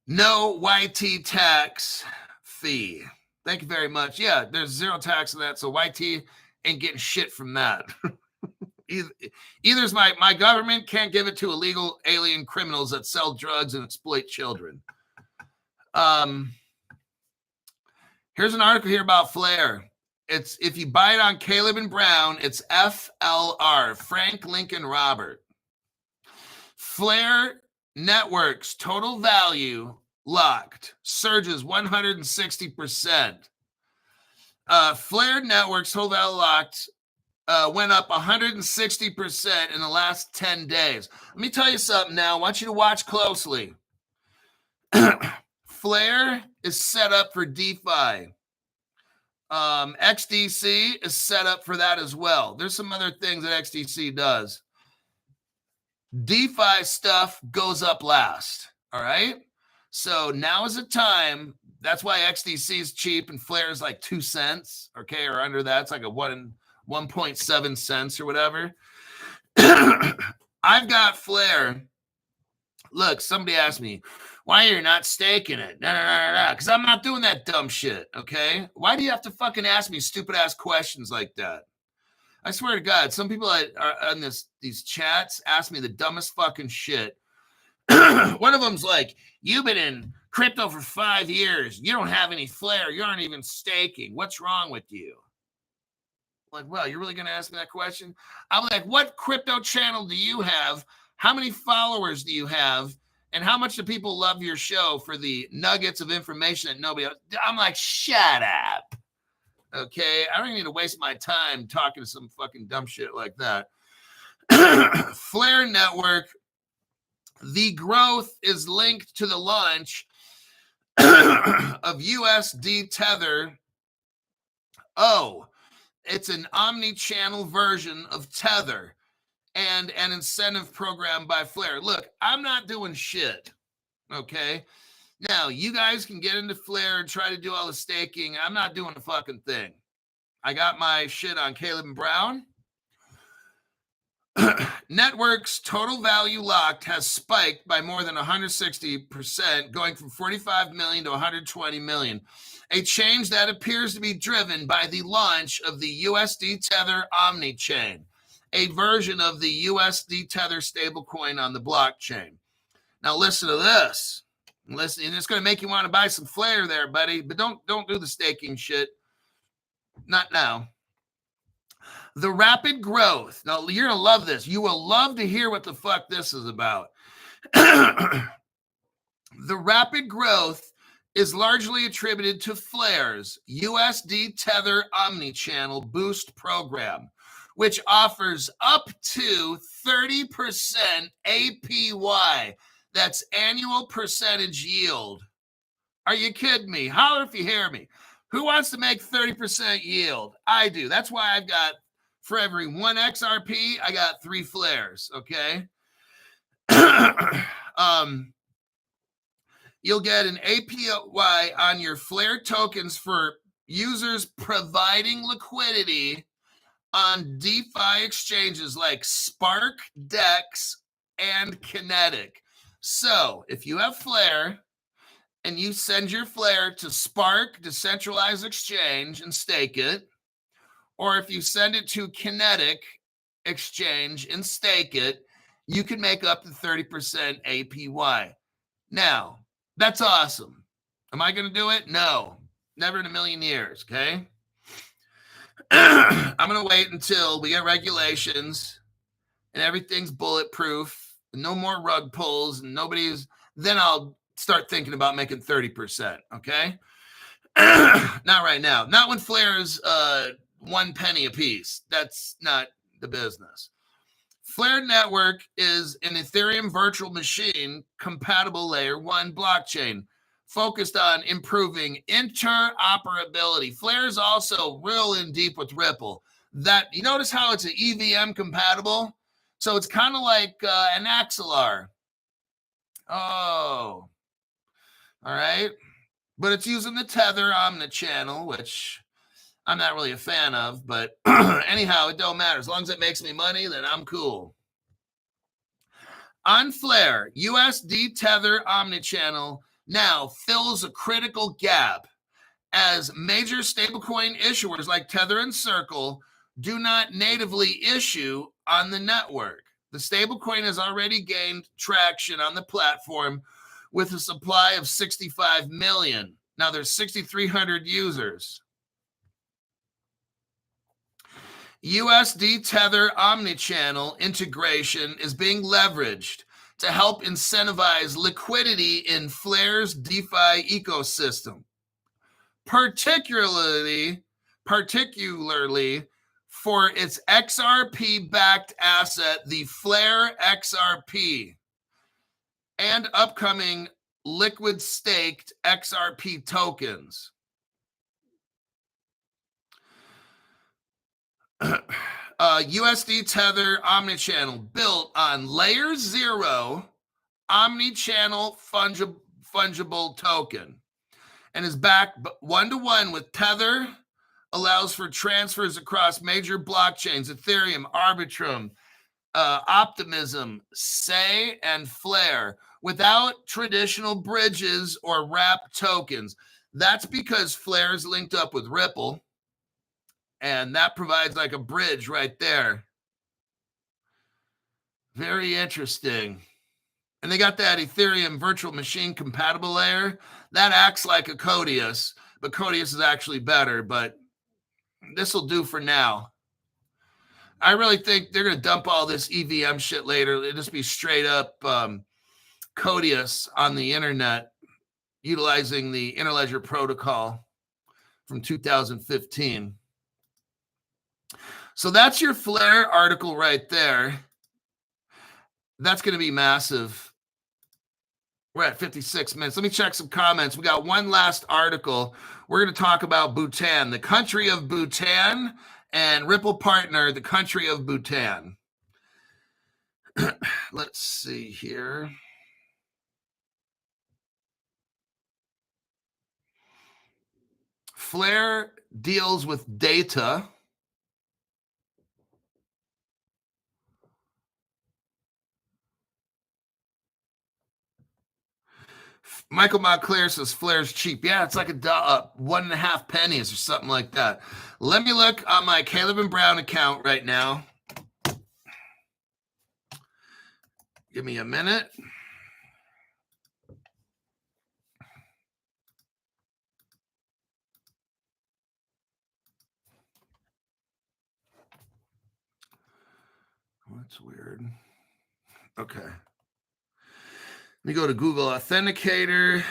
No YT tax fee. Thank you very much. Yeah, there's 0 tax on that. So YT ain't getting shit from that. Either's my government can't give it to illegal alien criminals that sell drugs and exploit children. Here's an article here about Flare. It's if you buy it on Caleb and Brown, it's FLR, Frank Lincoln Robert. Flare Networks total value locked surges 160%. Flare Networks total value locked went up 160% in the last 10 days. Let me tell you something now. I want you to watch closely. Flare is set up for DeFi. XDC is set up for that as well. There's some other things that XDC does. DeFi stuff goes up last. All right. So now is the time. That's why XDC is cheap and Flare is like 2 cents. Okay. Or under that. It's like a 1.7 cents or whatever. I've got Flare. Look, somebody asked me, why you're not staking it? Because I'm not doing that dumb shit, okay? Why do you have to fucking ask me stupid-ass questions like that? I swear to God, some people are on these chats ask me the dumbest fucking shit. One of them's like, you've been in crypto for 5 years. You don't have any Flare. You aren't even staking. What's wrong with you? Like, well, you're really going to ask me that question? I'm like, what crypto channel do you have? How many followers do you have? And how much do people love your show for the nuggets of information that nobody else? I'm like, shut up. Okay? I don't need to waste my time talking to some fucking dumb shit like that. Flare Network, the growth is linked to the launch of USD Tether. Oh, it's an omni-channel version of Tether and an incentive program by Flare. Look, I'm not doing shit, okay? Now, you guys can get into Flare and try to do all the staking. I'm not doing a fucking thing. I got my shit on Caleb and Brown. Network's total value locked has spiked by more than 160%, going from 45 million to 120 million. A change that appears to be driven by the launch of the USD Tether Omni-Chain, a version of the USD Tether stablecoin on the blockchain. Now listen to this. Listen, and it's going to make you want to buy some Flare there, buddy. But don't do the staking shit. Not now. The rapid growth. Now you're going to love this. You will love to hear what the fuck this is about. The rapid growth is largely attributed to Flare's USD Tether Omni-Channel Boost program, which offers up to 30% APY. That's annual percentage yield. Are you kidding me? Holler if you hear me. Who wants to make 30% yield? I do. That's why I've got, for every 1 XRP, I got 3 Flares, okay? You'll get an APY on your Flare tokens for users providing liquidity on DeFi exchanges like Spark, DEX, and Kinetic. So if you have Flare and you send your Flare to Spark Decentralized Exchange and stake it, or if you send it to Kinetic Exchange and stake it, you can make up to 30% APY. Now, that's awesome. Am I going to do it? No, never in a million years, okay? I'm going to wait until we get regulations and everything's bulletproof, no more rug pulls, and then I'll start thinking about making 30%, okay? Not right now. Not when Flare's 1 penny a piece. That's not the business. Flare Network is an Ethereum virtual machine compatible layer 1 blockchain focused on improving interoperability. Flare is also real in deep with Ripple. That you notice how it's an EVM compatible? So it's kind of like an XLR. Oh, all right. But it's using the Tether Omni-Channel, which I'm not really a fan of. But anyhow, it don't matter. As long as it makes me money, then I'm cool. On Flare, USD Tether Omni-Channel now fills a critical gap as major stablecoin issuers like Tether and Circle do not natively issue on the network. The stablecoin has already gained traction on the platform with a supply of 65 million. Now there's 6,300 users. USD Tether omnichannel integration is being leveraged to help incentivize liquidity in Flare's DeFi ecosystem, particularly for its XRP-backed asset, the Flare XRP, and upcoming liquid staked XRP tokens. USD Tether omnichannel built on layer 0 omnichannel fungible token and is backed one-to-one with Tether, allows for transfers across major blockchains, Ethereum, Arbitrum, Optimism, Say, and Flare, without traditional bridges or wrap tokens. That's because Flare is linked up with Ripple, and that provides like a bridge right there. Very interesting. And they got that Ethereum virtual machine compatible layer that acts like a Codius, but Codius is actually better, but this will do for now. I really think they're going to dump all this EVM shit later. It'll just be straight up Codius on the internet, utilizing the Interledger protocol from 2015. So that's your Flare article right there. That's going to be massive. We're at 56 minutes. Let me check some comments. We got one last article. We're going to talk about Bhutan, the country of Bhutan, and Ripple Partner, the country of Bhutan. Let's see here. Flare deals with data. Michael Montclair says Flare's cheap. Yeah, it's like $1.50 pennies or something like that. Let me look on my Caleb and Brown account right now. Give me a minute. That's weird. Okay. Let me go to Google Authenticator.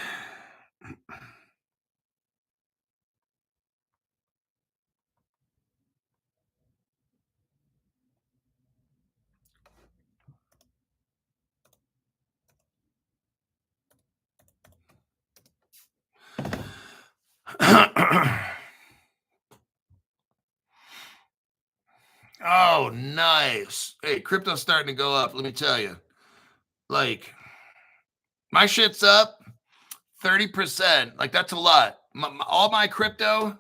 Oh, nice. Hey, crypto's starting to go up, let me tell you. Like, my shit's up 30%. Like, that's a lot. All my crypto,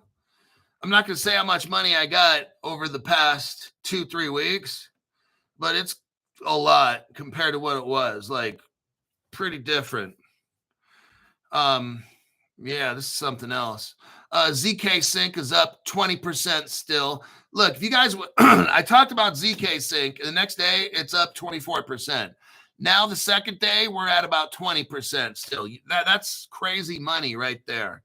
I'm not going to say how much money I got over the past 2-3 weeks, but it's a lot compared to what it was. Like, pretty different. Yeah, this is something else. ZK Sync is up 20% still. Look, if you guys, I talked about ZK Sync, and the next day it's up 24%. Now the second day we're at about 20% still. That's crazy money right there.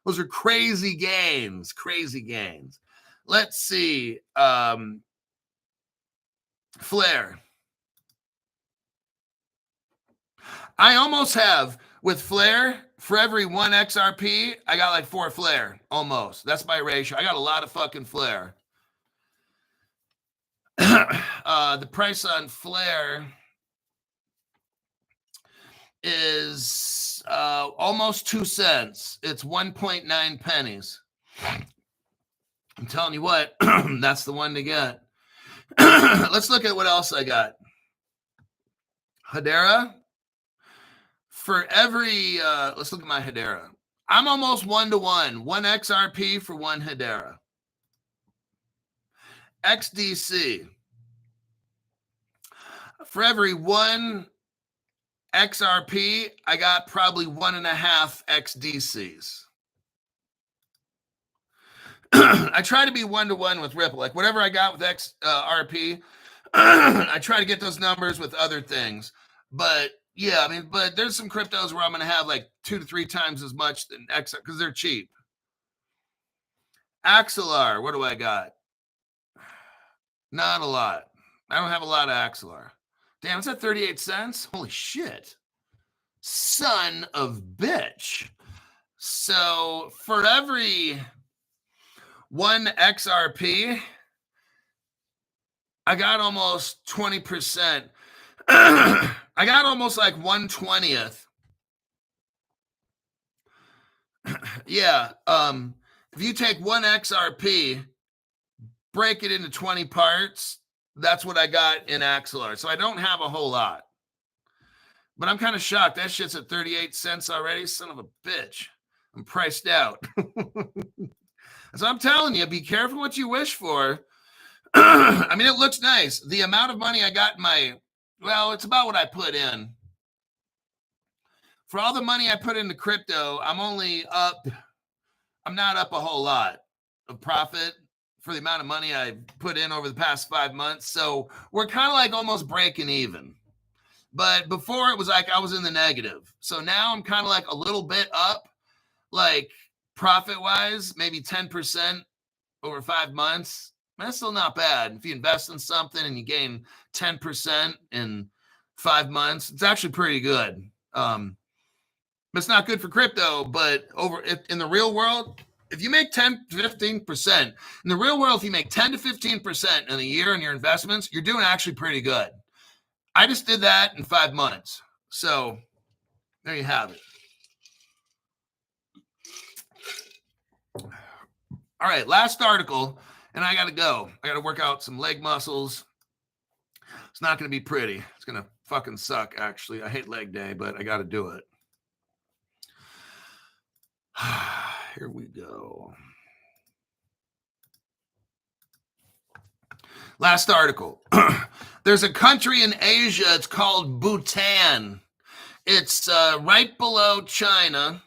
Those are crazy gains, crazy gains. Let's see. Flare. I almost have with Flare, for every 1 XRP, I got like 4 Flare, almost. That's my ratio. I got a lot of fucking Flare. The price on Flare is almost 2 cents. It's 1.9 pennies. I'm telling you what, that's the one to get. Let's look at what else I got. Hedera. For every, let's look at my Hedera. I'm almost 1-to-1. 1 XRP for 1 Hedera. XDC. For every 1 XRP, I got probably 1.5 XDCs. I try to be 1-to-1 with Ripple. Like whatever I got with XRP, I try to get those numbers with other things. But yeah, I mean, but there's some cryptos where I'm going to have like 2 to 3 times as much than XR because they're cheap. Axelar, what do I got? Not a lot. I don't have a lot of Axelar. Damn, it's at 38 cents. Holy shit. Son of bitch. So for every 1 XRP, I got almost 20%. I got almost like 1/20th. Yeah. If you take 1 XRP, break it into 20 parts, that's what I got in Axelar. So I don't have a whole lot. But I'm kind of shocked. That shit's at 38 cents already. Son of a bitch. I'm priced out. So I'm telling you, be careful what you wish for. I mean, it looks nice. The amount of money I got in well, it's about what I put in. For all the money I put into crypto, I'm not up a whole lot of profit for the amount of money I put in over the past 5 months. So we're kind of like almost breaking even. But before it was like I was in the negative. So now I'm kind of like a little bit up, like profit-wise, maybe 10% over 5 months. That's still not bad. If you invest in something and you gain 10% in 5 months, it's actually pretty good. It's not good for crypto, but in the real world, if you make 10 to 15%, in the real world, if you make 10 to 15% in a year on your investments, you're doing actually pretty good. I just did that in 5 months. So there you have it. All right, last article, and I got to go. I got to work out some leg muscles. It's not going to be pretty. It's going to fucking suck, actually. I hate leg day, but I got to do it. Here we go. Last article. There's a country in Asia. It's called Bhutan. It's right below China,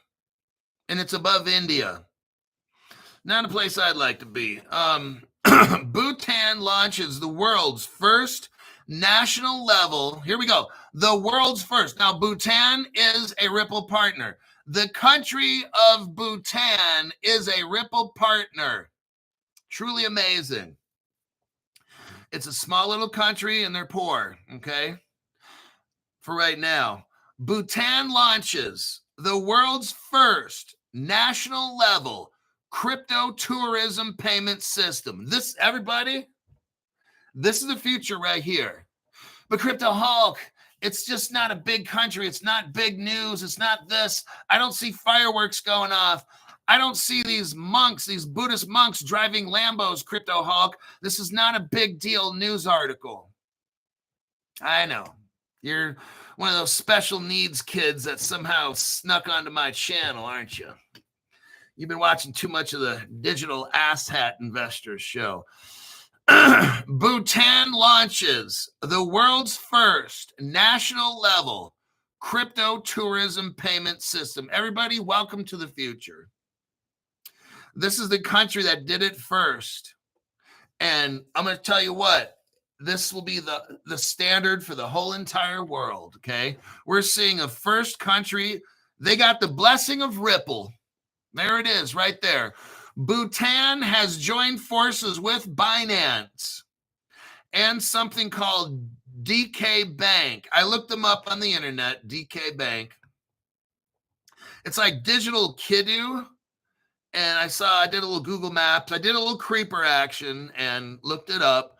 and it's above India. Not a place I'd like to be. Bhutan launches the world's first national level. Here we go. The world's first. Now, Bhutan is a Ripple partner. The country of Bhutan is a Ripple partner. Truly amazing. It's a small little country and they're poor, okay? For right now. Bhutan launches the world's first national level crypto tourism payment system. This, everybody, this is the future right here. But Crypto Hulk, it's just not a big country. It's not big news. It's not this. I don't see fireworks going off. I don't see these monks, these Buddhist monks driving Lambos, Crypto Hulk. This is not a big deal news article. I know. You're one of those special needs kids that somehow snuck onto my channel, aren't you? You've been watching too much of the Digital Asshat Investors show. Bhutan launches the world's first national level crypto tourism payment system. Everybody, welcome to the future. This is the country that did it first. And I'm going to tell you what, this will be the standard for the whole entire world, okay? We're seeing a first country. They got the blessing of Ripple. There it is right there. Bhutan has joined forces with Binance and something called DK Bank. I looked them up on the internet, DK Bank. It's like digital Kidu. And I did a little Google Maps. I did a little creeper action and looked it up.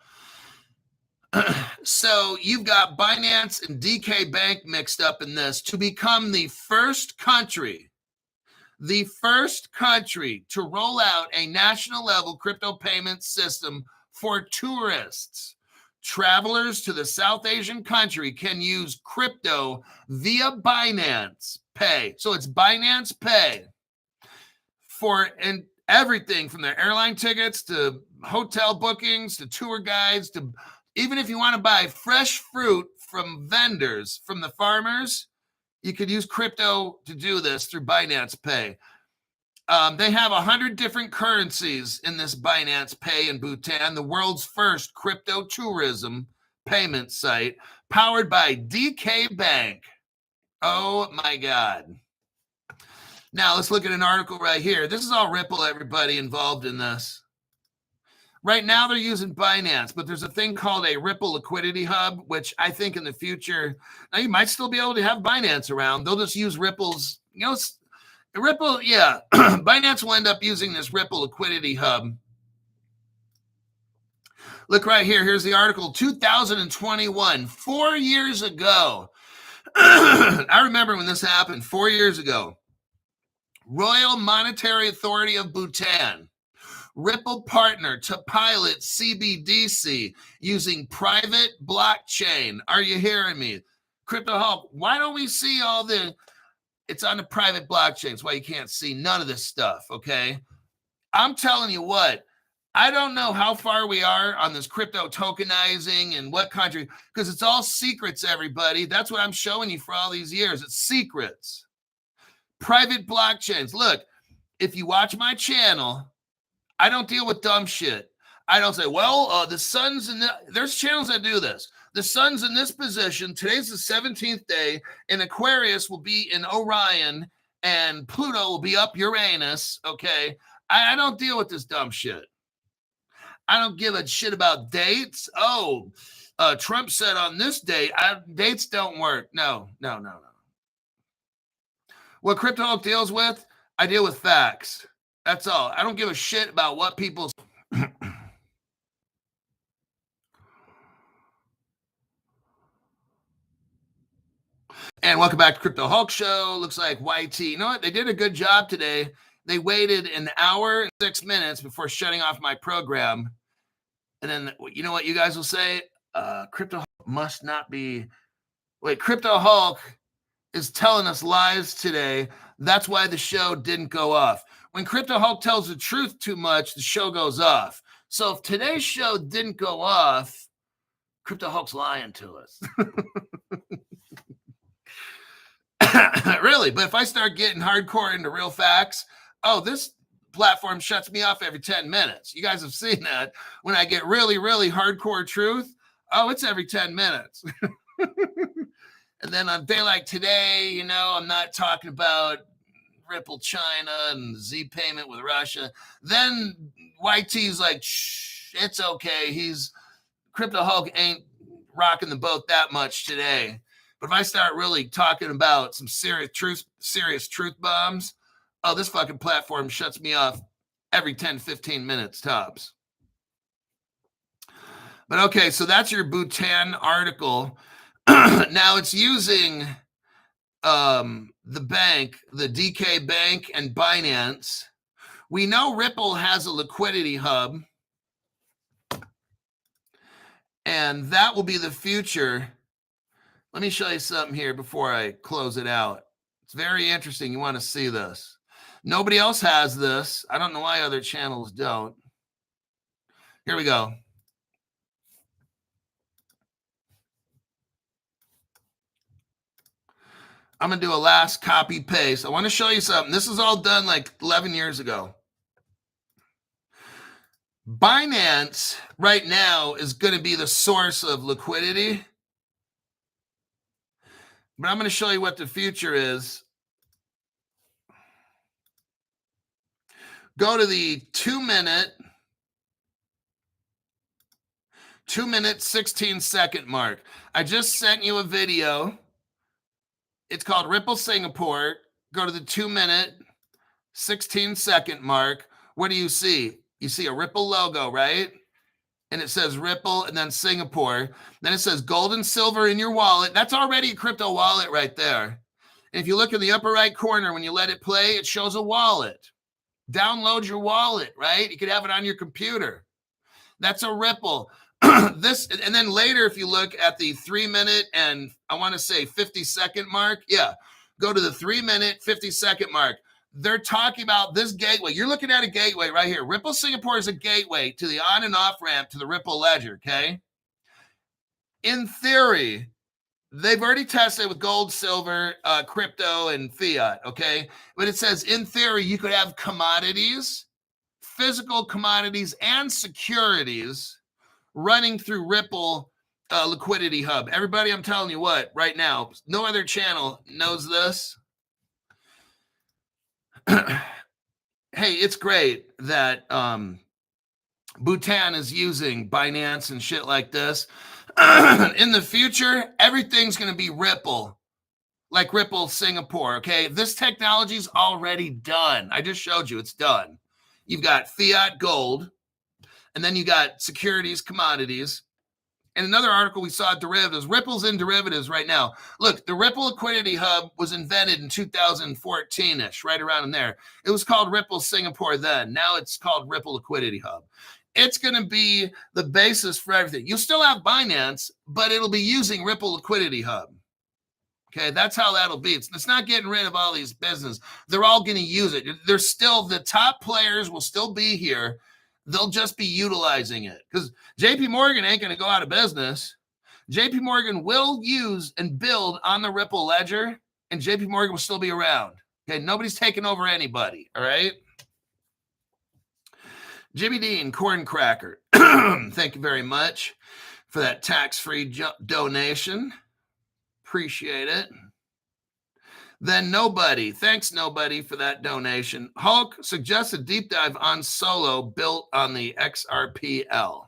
So you've got Binance and DK Bank mixed up in this to become the first country to roll out a national level crypto payment system for tourists. Travelers to the South Asian country can use crypto via Binance Pay. So it's Binance Pay for everything from their airline tickets to hotel bookings to tour guides to even if you want to buy fresh fruit from vendors, from the farmers, you could use crypto to do this through Binance Pay. They have 100 different currencies in this Binance Pay in Bhutan, the world's first crypto tourism payment site powered by DK Bank. Oh my God. Now let's look at an article right here. This is all Ripple, everybody involved in this. Right now they're using Binance, but there's a thing called a Ripple Liquidity Hub, which I think in the future, now you might still be able to have Binance around. They'll just use Ripple's, Ripple, yeah. Binance will end up using this Ripple Liquidity Hub. Look right here. Here's the article, 2021, 4 years ago. I remember when this happened 4 years ago. Royal Monetary Authority of Bhutan, Ripple partner to pilot CBDC using private blockchain. Are you hearing me? Crypto Hulk, why don't we see all the, it's on the private blockchain. That's why you can't see none of this stuff, okay? I'm telling you what, I don't know how far we are on this crypto tokenizing and what country, because it's all secrets, everybody. That's what I'm showing you for all these years. It's secrets. Private blockchains. Look, if you watch my channel, I don't deal with dumb shit. I don't say, well, the sun's in the, there's channels that do this. The sun's in this position. Today's the 17th day, and Aquarius will be in Orion, and Pluto will be up Uranus, okay? I don't deal with this dumb shit. I don't give a shit about dates. Oh, Trump said on this date, dates don't work. No. What Crypto Hulk deals with, I deal with facts. That's all. I don't give a shit about what people's... And welcome back to Crypto Hulk Show. Looks like YT. You know what? They did a good job today. They waited an hour and 6 minutes before shutting off my program. And then, you know what you guys will say? Crypto Hulk must not be... Wait, Crypto Hulk is telling us lies today. That's why the show didn't go off. When Crypto Hulk tells the truth too much, the show goes off. So if today's show didn't go off, Crypto Hulk's lying to us. Really, but if I start getting hardcore into real facts, oh, this platform shuts me off every 10 minutes. You guys have seen that. When I get really, really hardcore truth, oh, it's every 10 minutes. And then on a day like today, you know, I'm not talking about Ripple China and Z payment with Russia. Then YT's like, shh, it's okay. Crypto Hulk ain't rocking the boat that much today. But if I start really talking about some serious truth bombs, oh, this fucking platform shuts me off every 10, 15 minutes tops. But okay, so that's your Bhutan article. Now it's using the bank, the DK Bank and Binance. We know Ripple has a liquidity hub, and that will be the future. Let me show you something here before I close it out. It's very interesting. You want to see this. Nobody else has this. I don't know why other channels don't. Here we go. I'm going to do a last copy paste. I want to show you something. This is all done like 11 years ago. Binance right now is going to be the source of liquidity. But I'm going to show you what the future is. Go to the 2 minute, 16-second mark. I just sent you a video. It's called Ripple Singapore. Go to the 2 minute, 16-second mark. What do you see? You see a Ripple logo, right? And it says Ripple and then Singapore. Then it says gold and silver in your wallet. That's already a crypto wallet right there. And if you look in the upper right corner, when you let it play, it shows a wallet. Download your wallet, right? You could have it on your computer. That's a Ripple. And then later, if you look at the 3 minute and I want to say 50-second mark, yeah, go to the 3 minute, 50-second mark. They're talking about this gateway. You're looking at a gateway right here. Ripple Singapore is a gateway to the on and off ramp to the Ripple ledger, okay? In theory, they've already tested with gold, silver, crypto, and fiat, okay? But it says, in theory, you could have commodities, physical commodities, and securities running through Ripple Liquidity Hub. Everybody, I'm telling you what, right now, no other channel knows this. Hey, it's great that Bhutan is using Binance and shit like this. In the future, everything's going to be Ripple, like Ripple Singapore, okay? This technology's already done. I just showed you it's done. You've got fiat gold, and then you got securities, commodities. And another article we saw, derivatives. Ripple's in derivatives right now. Look, the Ripple Liquidity Hub was invented in 2014-ish, right around in there. It was called Ripple Singapore then. Now it's called Ripple Liquidity Hub. It's going to be the basis for everything. You'll still have Binance, but it'll be using Ripple Liquidity Hub. Okay, that's how that'll be. It's not getting rid of all these business. They're all going to use it. There's still, the top players will still be here. They'll just be utilizing it because JP Morgan ain't going to go out of business. JP Morgan will use and build on the Ripple ledger, and JP Morgan will still be around. Okay, nobody's taking over anybody. All right. Jimmy Dean, Corn Cracker. Thank you very much for that tax-free donation. Appreciate it. Then Nobody. Thanks, Nobody, for that donation. Hulk suggests a deep dive on Solo built on the XRPL.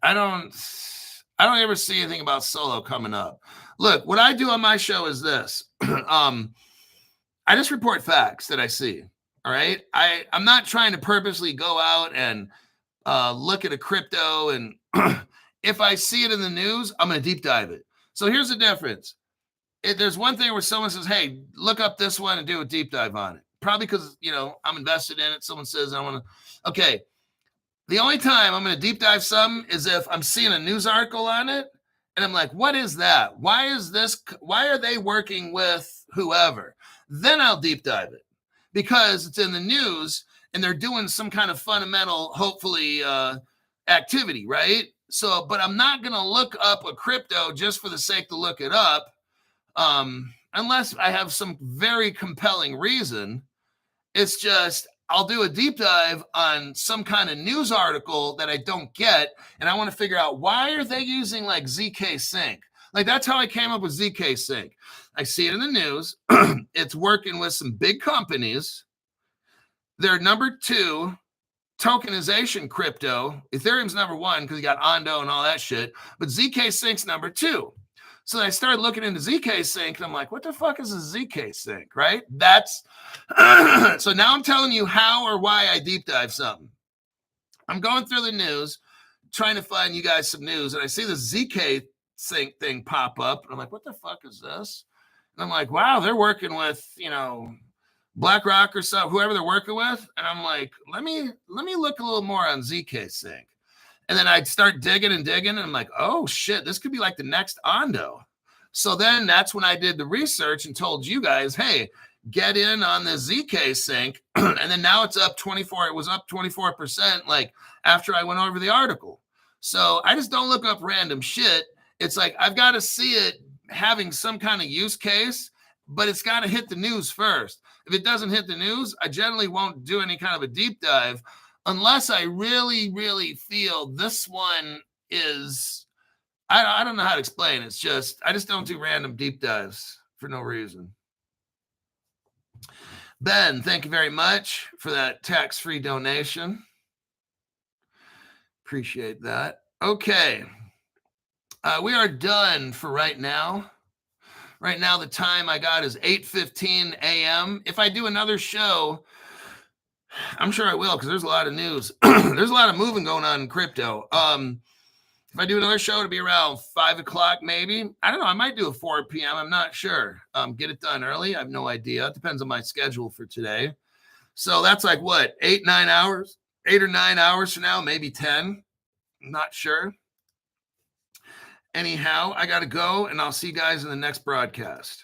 I don't ever see anything about Solo coming up. Look, what I do on my show is this. I just report facts that I see. All right. I'm not trying to purposely go out and look at a crypto, and if I see it in the news, I'm going to deep dive it. So here's the difference. There's one thing where someone says, hey, look up this one and do a deep dive on it. Probably because, I'm invested in it. Someone says, I want to. Okay. The only time I'm going to deep dive something is if I'm seeing a news article on it and I'm like, what is that? Why are they working with whoever? Then I'll deep dive it because it's in the news and they're doing some kind of fundamental, hopefully, activity, right? So, but I'm not going to look up a crypto just for the sake to look it up. Unless I have some very compelling reason. It's just, I'll do a deep dive on some kind of news article that I don't get. And I want to figure out, why are they using like ZK Sync? Like, that's how I came up with ZK Sync. I see it in the news. It's working with some big companies. They're number 2 tokenization crypto. Ethereum's number 1 because you got Ondo and all that shit. But ZK Sync's number 2. So I started looking into ZK Sync, and I'm like, what the fuck is a ZK Sync, right? That's so now I'm telling you how or why I deep dive something. I'm going through the news, trying to find you guys some news, and I see the ZK Sync thing pop up, and I'm like, what the fuck is this? And I'm like, wow, they're working with, BlackRock or something, whoever they're working with. And I'm like, let me look a little more on ZK Sync. And then I'd start digging, and I'm like, oh, shit, this could be like the next Ondo. So then that's when I did the research and told you guys, hey, get in on the ZK Sync. And then now it's up 24. It was up 24%, like, after I went over the article. So I just don't look up random shit. It's like I've got to see it having some kind of use case, but it's got to hit the news first. If it doesn't hit the news, I generally won't do any kind of a deep dive unless I really, really feel this one is, I don't know how to explain. It's just, I just don't do random deep dives for no reason. Ben, thank you very much for that tax-free donation. Appreciate that. Okay. We are done for right now. Right now, the time I got is 8:15 a.m. If I do another show, I'm sure I will, because there's a lot of news. There's a lot of moving going on in crypto. If I do another show, it'll be around 5 o'clock, maybe. I don't know. I might do a 4 p.m. I'm not sure. Get it done early. I have no idea. It depends on my schedule for today. So that's like what, 8 or 9 hours from now, maybe 10. I'm not sure. Anyhow, I got to go, and I'll see you guys in the next broadcast.